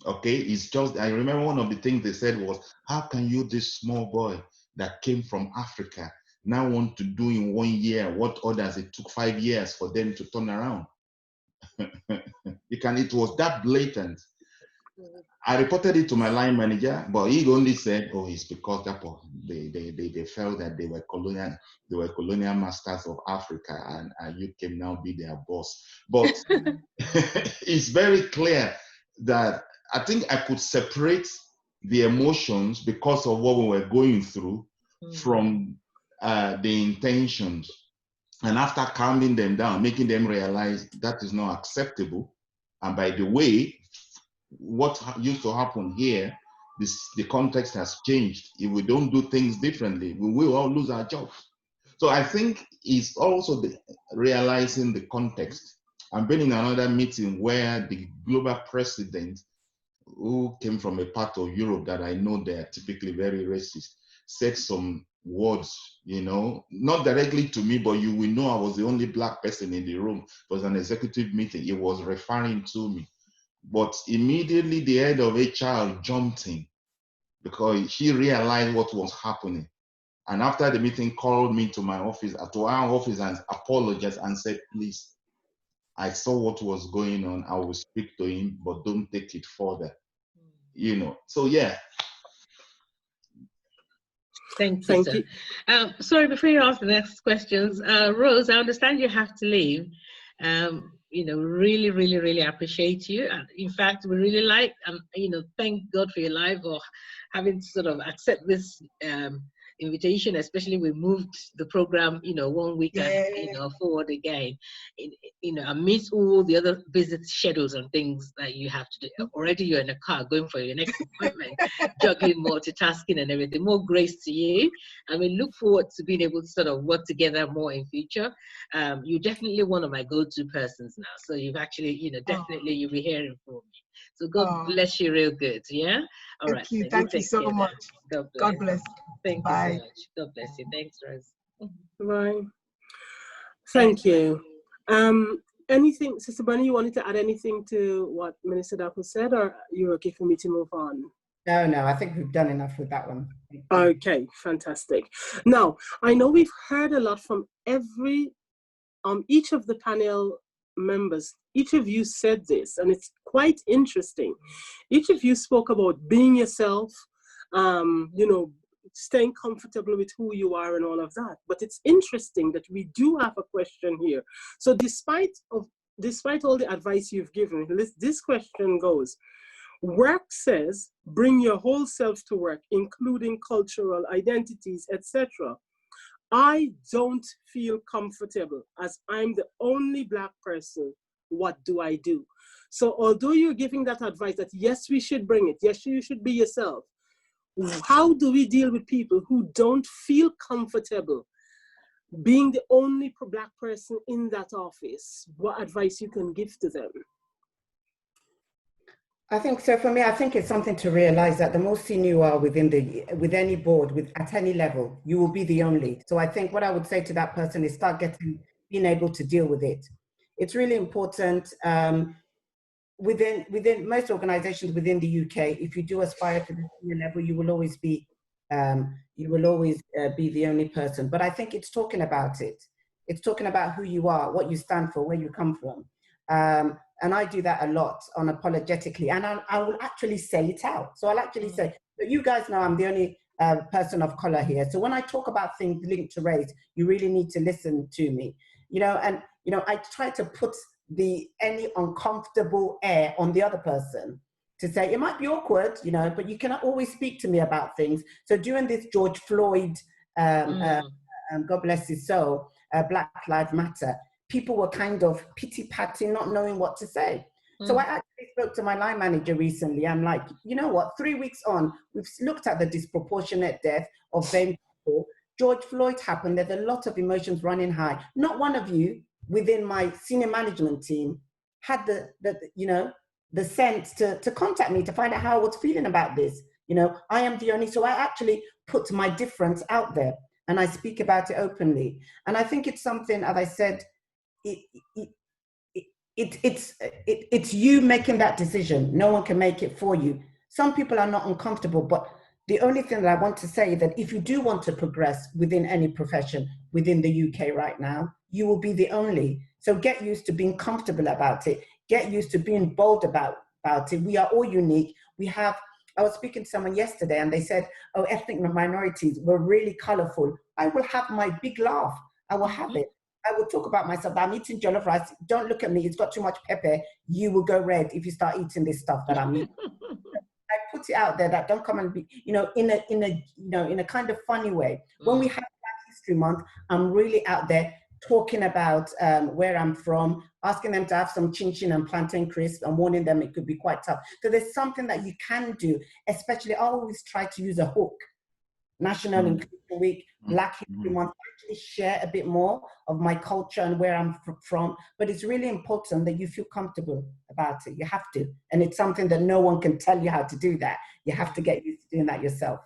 Okay, it's just, I remember one of the things they said was, how can you, this small boy that came from Africa, now want to do in 1 year what others, it took 5 years for them to turn around? It was that blatant. I reported it to my line manager, but he only said, "Oh, it's because they felt that they were colonial masters of Africa, and you can now be their boss." But it's very clear that I think I could separate the emotions because of what we were going through from the intentions. And after calming them down, making them realize that is not acceptable. And by the way, what used to happen here, the context has changed. If we don't do things differently, we will all lose our jobs. So I think it's also realizing the context. I've been in another meeting where the global president, who came from a part of Europe that I know they're typically very racist, said some words, you know, not directly to me, but you will know I was the only black person in the room. It was an executive meeting. It was referring to me. But immediately the head of HR jumped in because he realized what was happening. And after the meeting, called me to my office, to our office, and apologized and said, please, I saw what was going on. I will speak to him, but don't take it further. You know, so yeah. Thank you, sir. Sorry, before you ask the next questions, Rose, I understand you have to leave. You know, really, really, really appreciate you. And in fact, we really like, you know, thank God for your life or having to sort of accept this invitation, especially we moved the program, you know, 1 week, you know, forward again, you know, amidst all the other visit schedules and things that you have to do. Already you're in a car going for your next appointment, juggling, multitasking and everything. More grace to you. I mean, look forward to being able to sort of work together more in future. You're definitely one of my go-to persons now. So you've actually, you know, definitely you'll be hearing from me. So God bless you real good. Yeah. All right. Thank you so much. God bless. Thank you so much. God bless you. Thanks, Rose. Bye. Thank you. Anything, Sister Bunny, you wanted to add anything to what Minister Dapo said, or you're okay for me to move on? No, I think we've done enough with that one. Okay, fantastic. Now, I know we've heard a lot from each of the panel members. Each of you said this, and it's quite interesting. Each of you spoke about being yourself, you know, staying comfortable with who you are and all of that. But it's interesting that we do have a question here. So despite all the advice you've given, this question goes, work says, bring your whole self to work, including cultural identities, etc. I don't feel comfortable as I'm the only Black person. What do I do? So although you're giving that advice that yes, we should bring it, yes, you should be yourself, how do we deal with people who don't feel comfortable being the only Black person in that office? What advice you can give to them? I think so. For me, I think it's something to realize that the more senior you are with any board, at any level, you will be the only. So I think what I would say to that person is being able to deal with it. It's really important. Within most organizations within the UK, if you do aspire to the senior level, you will always be the only person. But I think it's talking about it. It's talking about who you are, what you stand for, where you come from. And I do that a lot, unapologetically. And I will actually say it out. So I'll actually say, but you guys know I'm the only person of color here. So when I talk about things linked to race, you really need to listen to me. You know, and you know, I try to put any uncomfortable air on the other person to say, it might be awkward, you know, but you cannot always speak to me about things. So during this George Floyd, God bless his soul, Black Lives Matter, people were kind of pity-patting, not knowing what to say. So I actually spoke to my line manager recently. I'm like, you know what, 3 weeks on, we've looked at the disproportionate death of BAME people. George Floyd happened, there's a lot of emotions running high. Not one of you within my senior management team had the sense to contact me to find out how I was feeling about this. You know, I am the only, so I actually put my difference out there and I speak about it openly. And I think it's something, as I said, it's you making that decision. No one can make it for you. Some people are not uncomfortable, but the only thing that I want to say is that if you do want to progress within any profession within the UK right now, you will be the only. So get used to being comfortable about it. Get used to being bold about it. We are all unique. I was speaking to someone yesterday and they said, oh, ethnic minorities were really colorful. I will have my big laugh. I will have it. I will talk about myself. I'm eating jollof rice. Don't look at me. It's got too much pepper. You will go red if you start eating this stuff that I'm eating. I put it out there that don't come and be, you know, in a kind of funny way. When we have Black History Month, I'm really out there talking about where I'm from, asking them to have some chin-chin and plantain crisp and warning them it could be quite tough. So there's something that you can do, especially I always try to use a hook. National Inclusion Week, Black History Month, actually share a bit more of my culture and where I'm from. But it's really important that you feel comfortable about it. You have to. And it's something that no one can tell you how to do that. You have to get used to doing that yourself.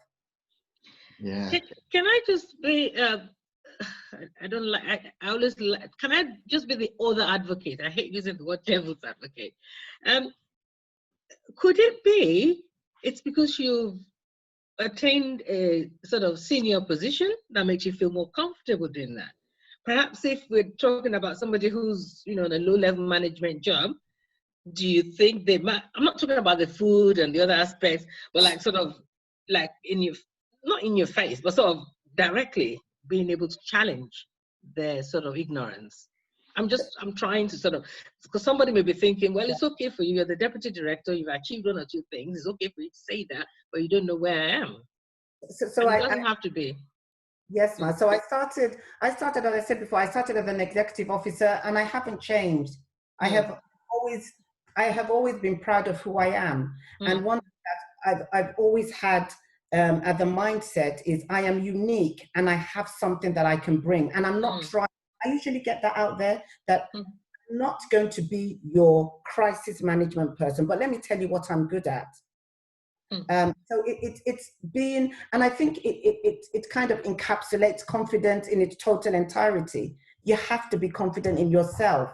Yeah. Can I just be, I don't like, I always like, can I just be the other advocate? I hate using the word devil's advocate. Could it be it's because you've attained a sort of senior position that makes you feel more comfortable doing that? Perhaps if we're talking about somebody who's, you know, in a low-level management job, do you think they might, I'm not talking about the food and the other aspects, but like sort of like in your, not in your face, but sort of directly being able to challenge their sort of ignorance? I'm trying to sort of, because somebody may be thinking, well, it's okay for you, you're the deputy director, you've achieved one or two things, it's okay for you to say that, but you don't know where I am. So it doesn't have to be. Yes, ma'am. So I started, as I said before, I started as an executive officer, and I haven't changed. I have always been proud of who I am. And one thing that I've always had at the mindset is I am unique and I have something that I can bring. And I'm not trying, I usually get that out there, that I'm not going to be your crisis management person, but let me tell you what I'm good at. So it's being, and I think it kind of encapsulates confidence in its total entirety. You have to be confident in yourself.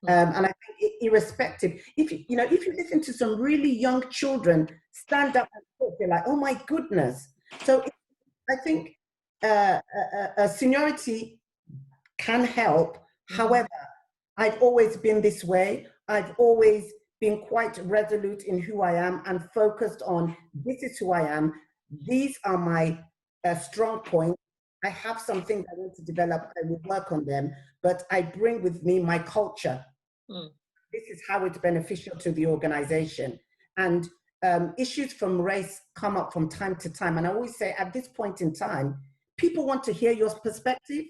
And I think irrespective, if you listen to some really young children stand up and talk, you're like, oh my goodness. So I think seniority can help. However, I've always been this way. I've always been quite resolute in who I am and focused on, this is who I am. These are my strong points. I have some things I want to develop. I will work on them, but I bring with me my culture. This is how it's beneficial to the organization. And issues from race come up from time to time. And I always say at this point in time, people want to hear your perspective.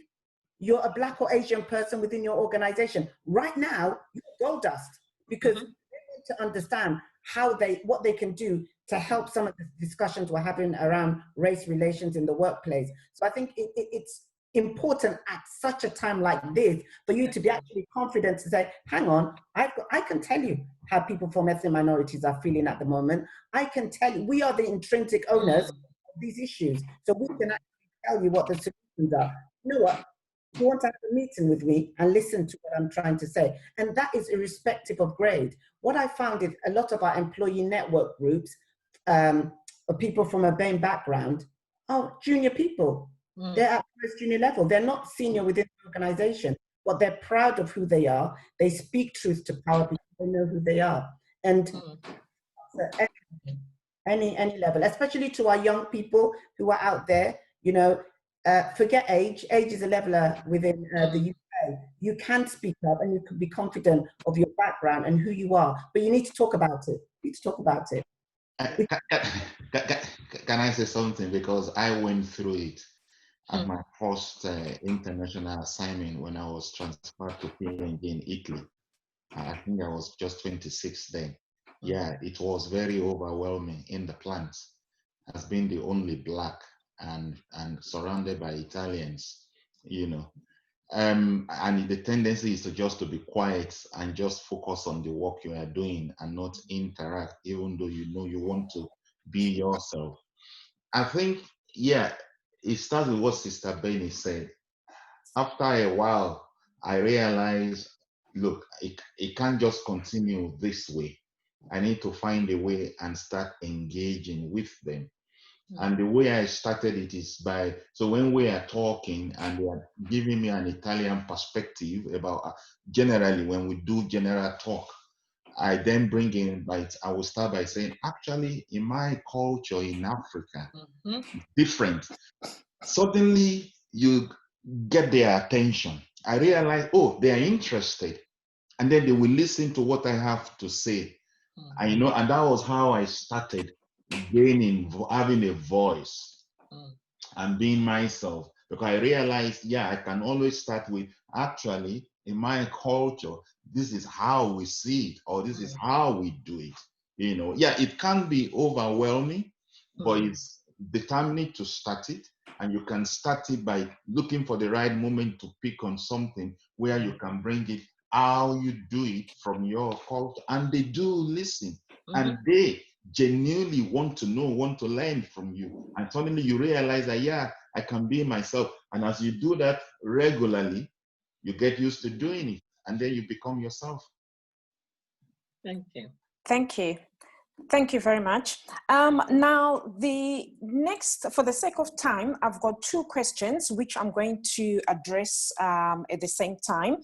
You're a Black or Asian person within your organization. Right now, you're gold dust, because they need to understand what they can do to help some of the discussions we're having around race relations in the workplace. So I think it's important at such a time like this for you to be actually confident to say, hang on, I can tell you how people from ethnic minorities are feeling at the moment. I can tell you, we are the intrinsic owners of these issues. So we can actually tell you what the solutions are. You know what? You want to have a meeting with me and listen to what I'm trying to say. And that is irrespective of grade. What I found is a lot of our employee network groups of people from a BAME background are junior people. They're at first junior level. They're not senior within the organization, but they're proud of who they are. They speak truth to power because they know who they are. And any level, especially to our young people who are out there, forget age. Age is a leveler within the UK. You can speak up and you can be confident of your background and who you are, but you need to talk about it. You need to talk about it. Can I say something? Because I went through it at my first international assignment when I was transferred to PNG in Italy. I think I was just 26 then. Yeah, it was very overwhelming in the plant as being the only Black and surrounded by Italians, and the tendency is to be quiet and just focus on the work you are doing and not interact, even though you want to be yourself. I think, it starts with what Sister Benny said. After a while, I realized, look, it can't just continue this way. I need to find a way and start engaging with them. And the way I started it is so when we are talking and they are giving me an Italian perspective about, generally when we do general talk, I then bring in, I will start by saying, actually, in my culture in Africa, different. Suddenly you get their attention. I realize, they are interested. And then they will listen to what I have to say. And that was how I started having a voice and being myself. Because I realized, I can always start with, actually, in my culture, this is how we see it, or this is how we do it. It can be overwhelming, but it's determining to start it. And you can start it by looking for the right moment to pick on something where you can bring it, how you do it from your culture. And they do listen. And genuinely want to know, want to learn from you. And suddenly you realize that, yeah, I can be myself. And as you do that regularly, you get used to doing it. And then you become yourself. Thank you. Thank you. Thank you very much. Now, the next, for the sake of time, I've got two questions which I'm going to address at the same time.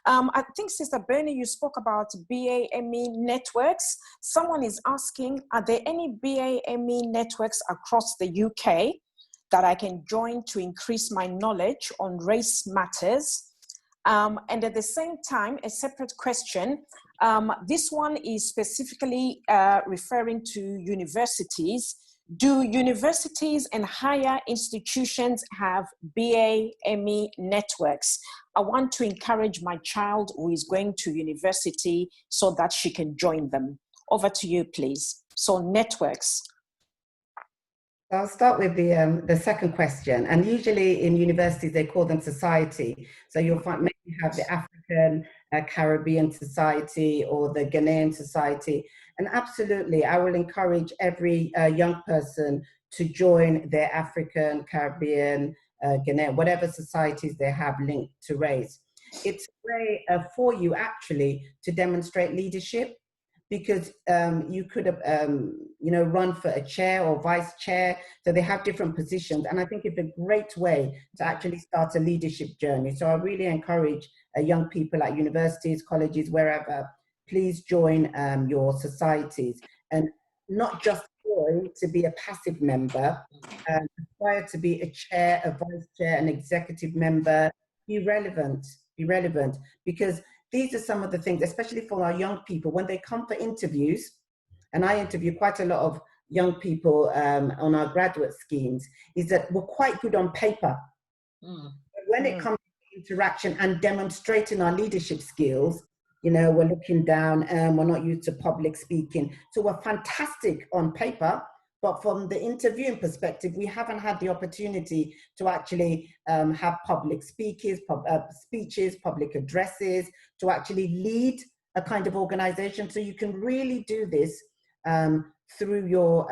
I think, Sister Bernie, you spoke about BAME networks. Someone is asking, are there any BAME networks across the UK that I can join to increase my knowledge on race matters? And at the same time, a separate question. This one is specifically referring to universities. Do universities and higher institutions have BAME networks? I want to encourage my child who is going to university so that she can join them. Over to you, please. So networks. I'll start with the second question. And usually in universities, they call them society. So you'll find maybe you have the African Caribbean Society or the Ghanaian Society. And absolutely, I will encourage every young person to join their African, Caribbean, Ghanaian, whatever societies they have linked to race. It's a way for you actually to demonstrate leadership, because you could have, run for a chair or vice chair. So they have different positions. And I think it's a great way to actually start a leadership journey. So I really encourage young people at universities, colleges, wherever, please join your societies. And not just join to be a passive member, aspire to be a chair, a vice chair, an executive member. Be relevant, because these are some of the things, especially for our young people, when they come for interviews, and I interview quite a lot of young people on our graduate schemes, is that we're quite good on paper. But when it comes to interaction and demonstrating our leadership skills, we're looking down and we're not used to public speaking. So we're fantastic on paper, but from the interviewing perspective, we haven't had the opportunity to actually have public speeches, public addresses, to actually lead a kind of organization. So you can really do this through your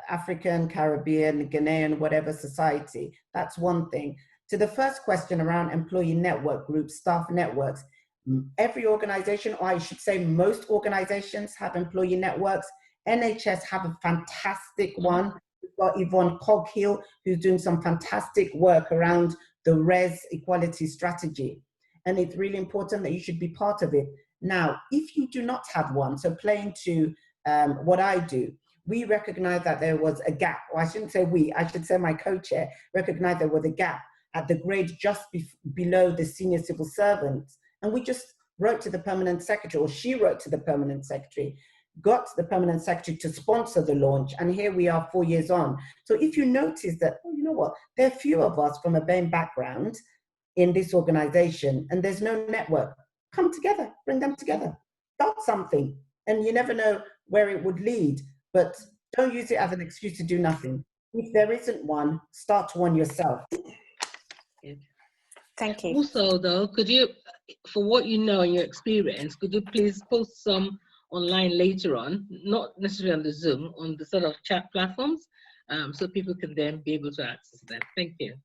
African, Caribbean, Ghanaian, whatever society. That's one thing. To the first question around employee network groups, staff networks, every organization, or I should say most organizations, have employee networks. NHS have a fantastic one. We've got Yvonne Coghill, who's doing some fantastic work around the res equality strategy. And it's really important that you should be part of it. Now, if you do not have one, so playing to what I do, we recognize that there was a gap, or I shouldn't say we, I should say my co-chair recognized there was a gap at the grade just below the senior civil servants. And we just wrote to the permanent secretary, or she wrote to the permanent secretary, got the permanent secretary to sponsor the launch, and here we are 4 years on. So if you notice that, oh, you know what, there are few of us from a BAME background in this organization, and there's no network, come together, bring them together, start something, and you never know where it would lead, but don't use it as an excuse to do nothing. If there isn't one, start one yourself. Thank you. Also, though, could you, for what you know and your experience, could you please post some online later on, not necessarily on the Zoom, on the sort of chat platforms, so people can then be able to access them. Thank you.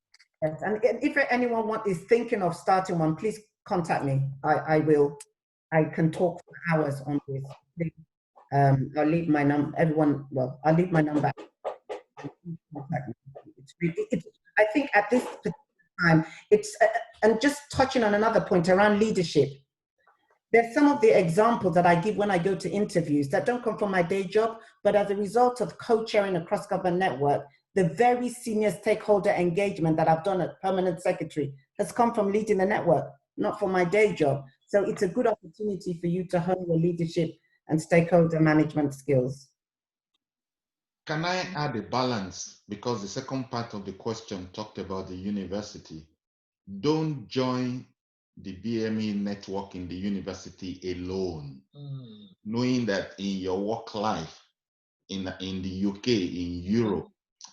Yes, and if anyone is thinking of starting one, please contact me. I can talk for hours on this. I'll leave my number. I'll leave my number. I think at this time, and just touching on another point around leadership. There's some of the examples that I give when I go to interviews that don't come from my day job, but as a result of co-chairing a cross-government network, the very senior stakeholder engagement that I've done as permanent secretary has come from leading the network, not from my day job. So it's a good opportunity for you to hone your leadership and stakeholder management skills. Can I add a balance? Because the second part of the question talked about the university. Don't join the BME network in the university alone, knowing that in your work life, in the UK, in Europe,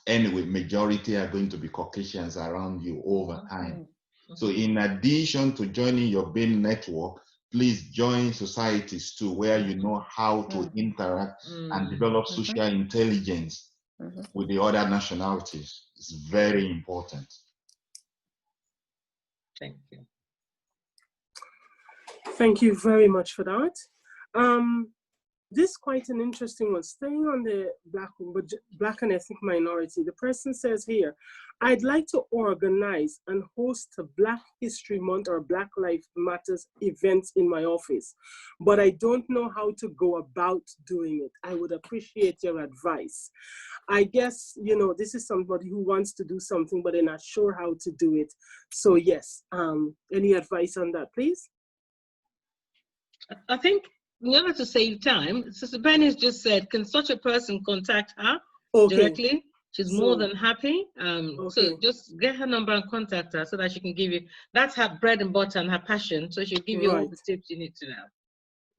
anyway, majority are going to be Caucasians around you over time. So in addition to joining your BAME network, please join societies too, where you know how to interact and develop social intelligence with the other nationalities. It's very important. Thank you. Thank you very much for that. This is quite an interesting one. Staying on the Black and ethnic minority, the person says here, I'd like to organize and host a Black History Month or Black Lives Matters events in my office, but I don't know how to go about doing it. I would appreciate your advice. I guess, you know, this is somebody who wants to do something, but they're not sure how to do it. So yes, any advice on that, please? I think in order to save time, Sister Penny has just said, can such a person contact her directly? She's more than happy. So just get her number and contact her so that she can give you, that's her bread and butter and her passion. So she'll give you all the tips you need to know.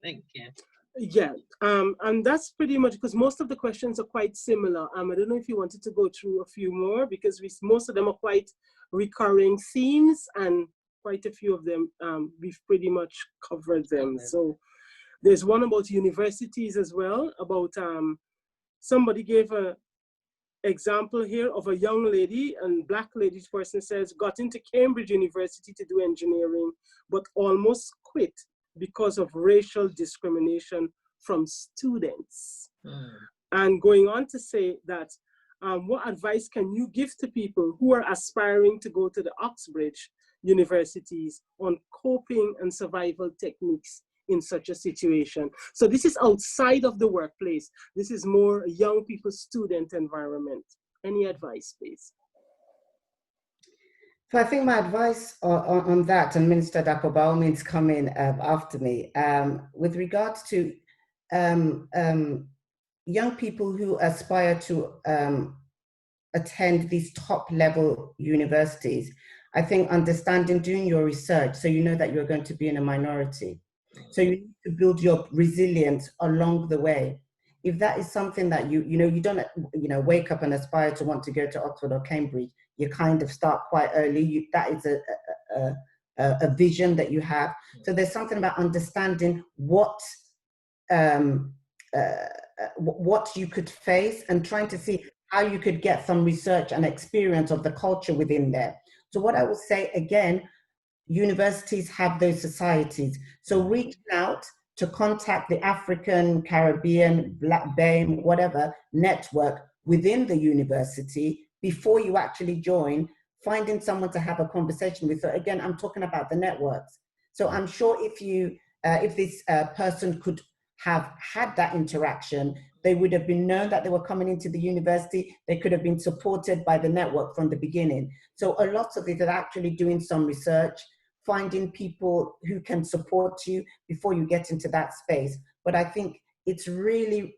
Thank you. Yeah, and that's pretty much, because most of the questions are quite similar. I don't know if you wanted to go through a few more, because most of them are quite recurring themes, and quite a few of them, we've pretty much covered them. So there's one about universities as well, about somebody gave a example here of a young lady, and Black lady person says, got into Cambridge University to do engineering, but almost quit because of racial discrimination from students. And going on to say that, what advice can you give to people who are aspiring to go to the Oxbridge universities on coping and survival techniques in such a situation? So this is outside of the workplace. This is more young people, student environment. Any advice, please? So I think my advice on that, and Minister Dapo by all means come in after me, with regards to young people who aspire to attend these top level universities, I think understanding, doing your research, so you know that you're going to be in a minority. So you need to build your resilience along the way. If that is something that you don't wake up and aspire to want to go to Oxford or Cambridge, you kind of start quite early. That is a vision that you have. So there's something about understanding what you could face and trying to see how you could get some research and experience of the culture within there. So what I will say again, universities have those societies. So reach out to contact the African, Caribbean, Black BAME, whatever network within the university before you actually join, finding someone to have a conversation with. So again, I'm talking about the networks. So I'm sure if this person could have had that interaction, they would have been known that they were coming into the university. They could have been supported by the network from the beginning. So a lot of it is actually doing some research, finding people who can support you before you get into that space. But I think it's really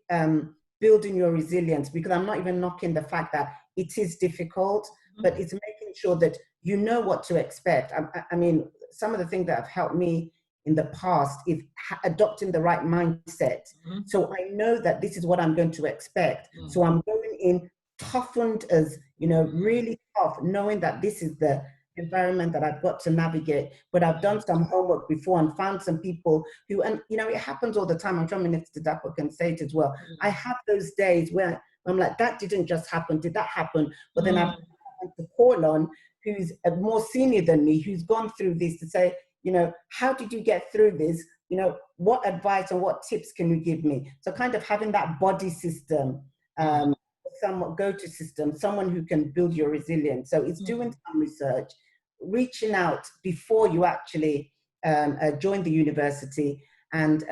building your resilience, because I'm not even knocking the fact that it is difficult, but it's making sure that you know what to expect. I mean, some of the things that have helped me in the past is adopting the right mindset. So I know that this is what I'm going to expect. So I'm going in toughened as, really tough, knowing that this is the environment that I've got to navigate. But I've done some homework before and found some people who, and it happens all the time. I'm sure Minister Dapo can say it as well. I have those days where I'm like, that didn't just happen, did that happen? But then I've to call on who's more senior than me, who's gone through this, to say, how did you get through this? What advice and what tips can you give me? So kind of having that body system, somewhat go-to system, someone who can build your resilience. So it's doing some research, reaching out before you actually join the university, and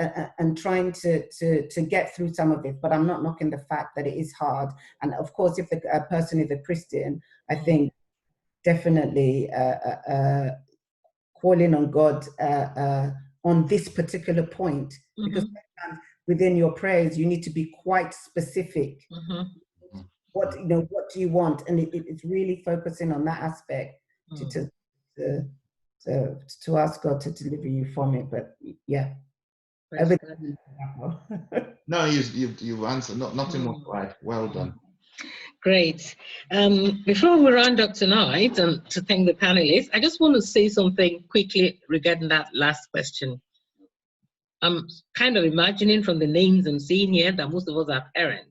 trying to get through some of it. But I'm not knocking the fact that it is hard. And of course, if a person is a Christian, I think definitely calling on God on this particular point, because sometimes within your prayers you need to be quite specific. What do you want, and it's really focusing on that aspect to ask God to deliver you from it. But yeah, no, you've answered. Nothing more right. Well done. Great. Before we round up tonight, and to thank the panelists, I just want to say something quickly regarding that last question. I'm kind of imagining from the names I'm seeing here that most of us are parents.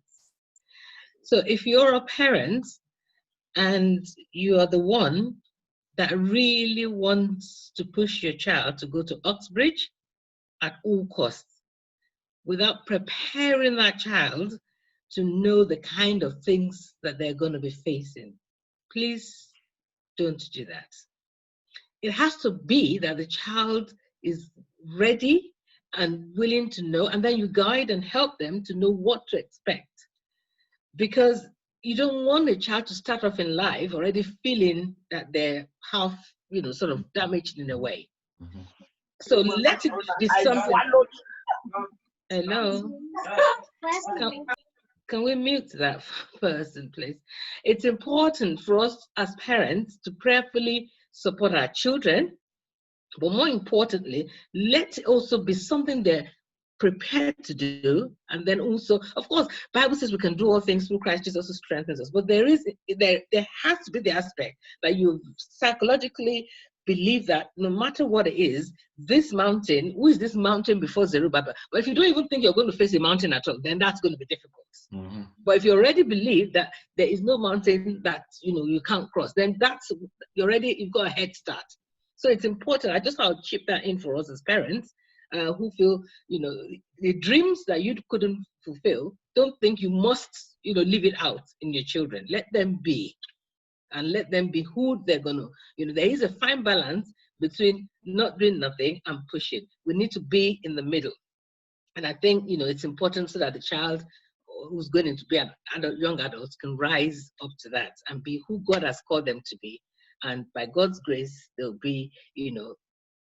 So if you're a parent and you are the one that really wants to push your child to go to Oxbridge at all costs, without preparing that child to know the kind of things that they're going to be facing, please don't do that. It has to be that the child is ready and willing to know, and then you guide and help them to know what to expect. Because you don't want a child to start off in life already feeling that they're half, sort of damaged in a way. Mm-hmm. So let it be something. Hello? Can we mute that person, please? It's important for us as parents to prayerfully support our children, but more importantly, let it also be something they're prepared to do. And then also, of course, Bible says we can do all things through Christ Jesus who strengthens us. But there has to be the aspect that you psychologically believe that no matter what it is, this mountain, who is this mountain before Zerubbabel? But if you don't even think you're going to face a mountain at all, then that's going to be difficult. Mm-hmm. But if you already believe that there is no mountain that you can't cross, then you've got a head start. So it's important. I just want to chip that in for us as parents who feel, the dreams that you couldn't fulfill, don't think you must, leave it out in your children. Let them be. And let them be who they're going to, there is a fine balance between not doing nothing and pushing. We need to be in the middle. And I think, it's important so that the child who's going to be an young adult can rise up to that and be who God has called them to be. And by God's grace, they'll be,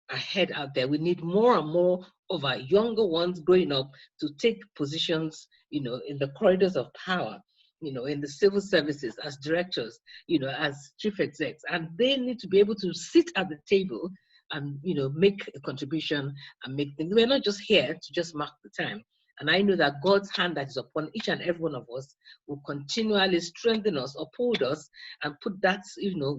ahead out there. We need more and more of our younger ones growing up to take positions, in the corridors of power, in the civil services, as directors, as chief execs, and they need to be able to sit at the table and, make a contribution and make things. We're not just here to just mark the time. And I know that God's hand that is upon each and every one of us will continually strengthen us, uphold us, and put that,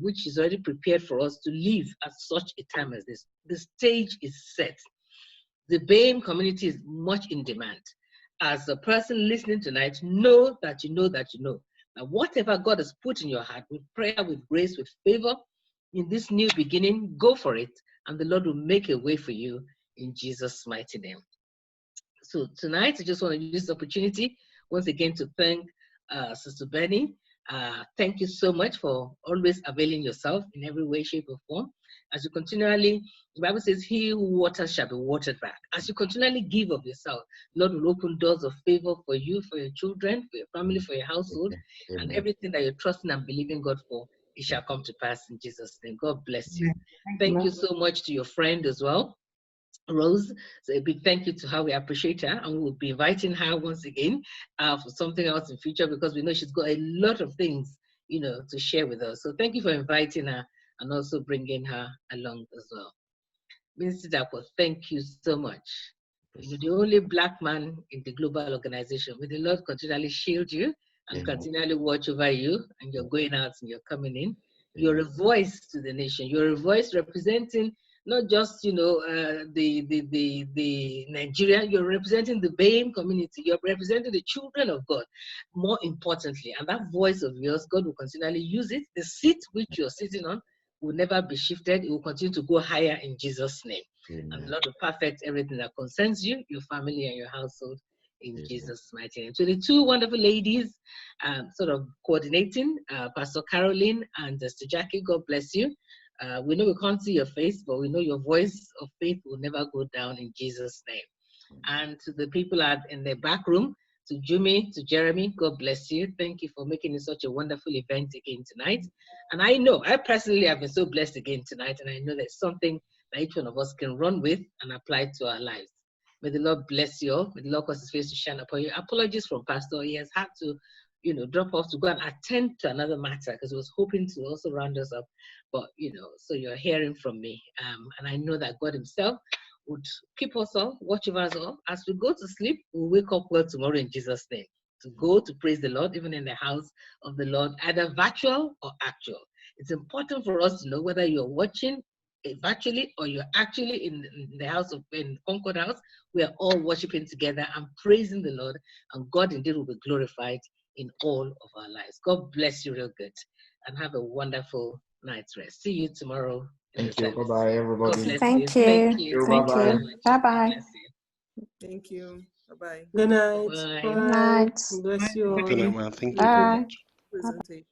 which is already prepared for us to live at such a time as this. The stage is set. The BAME community is much in demand. As a person listening tonight, know that you know that you know that whatever God has put in your heart, with prayer, with grace, with favor, in this new beginning, go for it, and the Lord will make a way for you in Jesus' mighty name. So tonight, I just want to use this opportunity once again to thank Sister Benny. Thank you so much for always availing yourself in every way, shape, or form. As you continually, the Bible says, he who waters shall be watered back. As you continually give of yourself, Lord will open doors of favor for you, for your children, for your family, for your household, and everything that you're trusting and believing God for, it shall come to pass in Jesus' name. God bless you. Thank you so much to your friend as well, Rose. So a big thank you to her. We appreciate her, and we'll be inviting her once again for something else in future, because we know she's got a lot of things, to share with us. So thank you for inviting her and also bringing her along as well. Minister Dapo, thank you so much. You're the only Black man in the global organization. May the Lord continually shield you and continually watch over you, and you're going out and you're coming in. You're a voice to the nation. You're a voice representing not just, the Nigeria, you're representing the BAME community, you're representing the children of God, more importantly. And that voice of yours, God will continually use it. The seat which you're sitting on will never be shifted. It will continue to go higher in Jesus' name. Amen. And the Lord will perfect everything that concerns you, your family, and your household in Jesus' mighty name. So the two wonderful ladies sort of coordinating, Pastor Caroline and Sister Jackie, God bless you. We know we can't see your face, but we know your voice of faith will never go down in Jesus' name. And to the people in the back room, to Jimmy, to Jeremy, God bless you. Thank you for making it such a wonderful event again tonight. And I personally have been so blessed again tonight, and I know there's something that each one of us can run with and apply to our lives. May the Lord bless you all. May the Lord cause his face to shine upon you. Apologies from Pastor. He has had to, drop off to go and attend to another matter, because he was hoping to also round us up. But, so you're hearing from me. And I know that God himself would keep us all, watch over us all. As we go to sleep, we'll wake up well tomorrow in Jesus' name, to go to praise the Lord, even in the house of the Lord, either virtual or actual. It's important for us to know whether you're watching virtually or you're actually in the house in Concord House, we are all worshiping together and praising the Lord, and God indeed will be glorified in all of our lives. God bless you real good, and have a wonderful night's rest. See you tomorrow. Thank you. Bye-bye, everybody. Thank you. Thank you. Bye-bye. Bye-bye. Thank you. Bye-bye. Good night. Bye. Good night. Bless you all. Good night, man. Thank you very Bye. much. Presentation.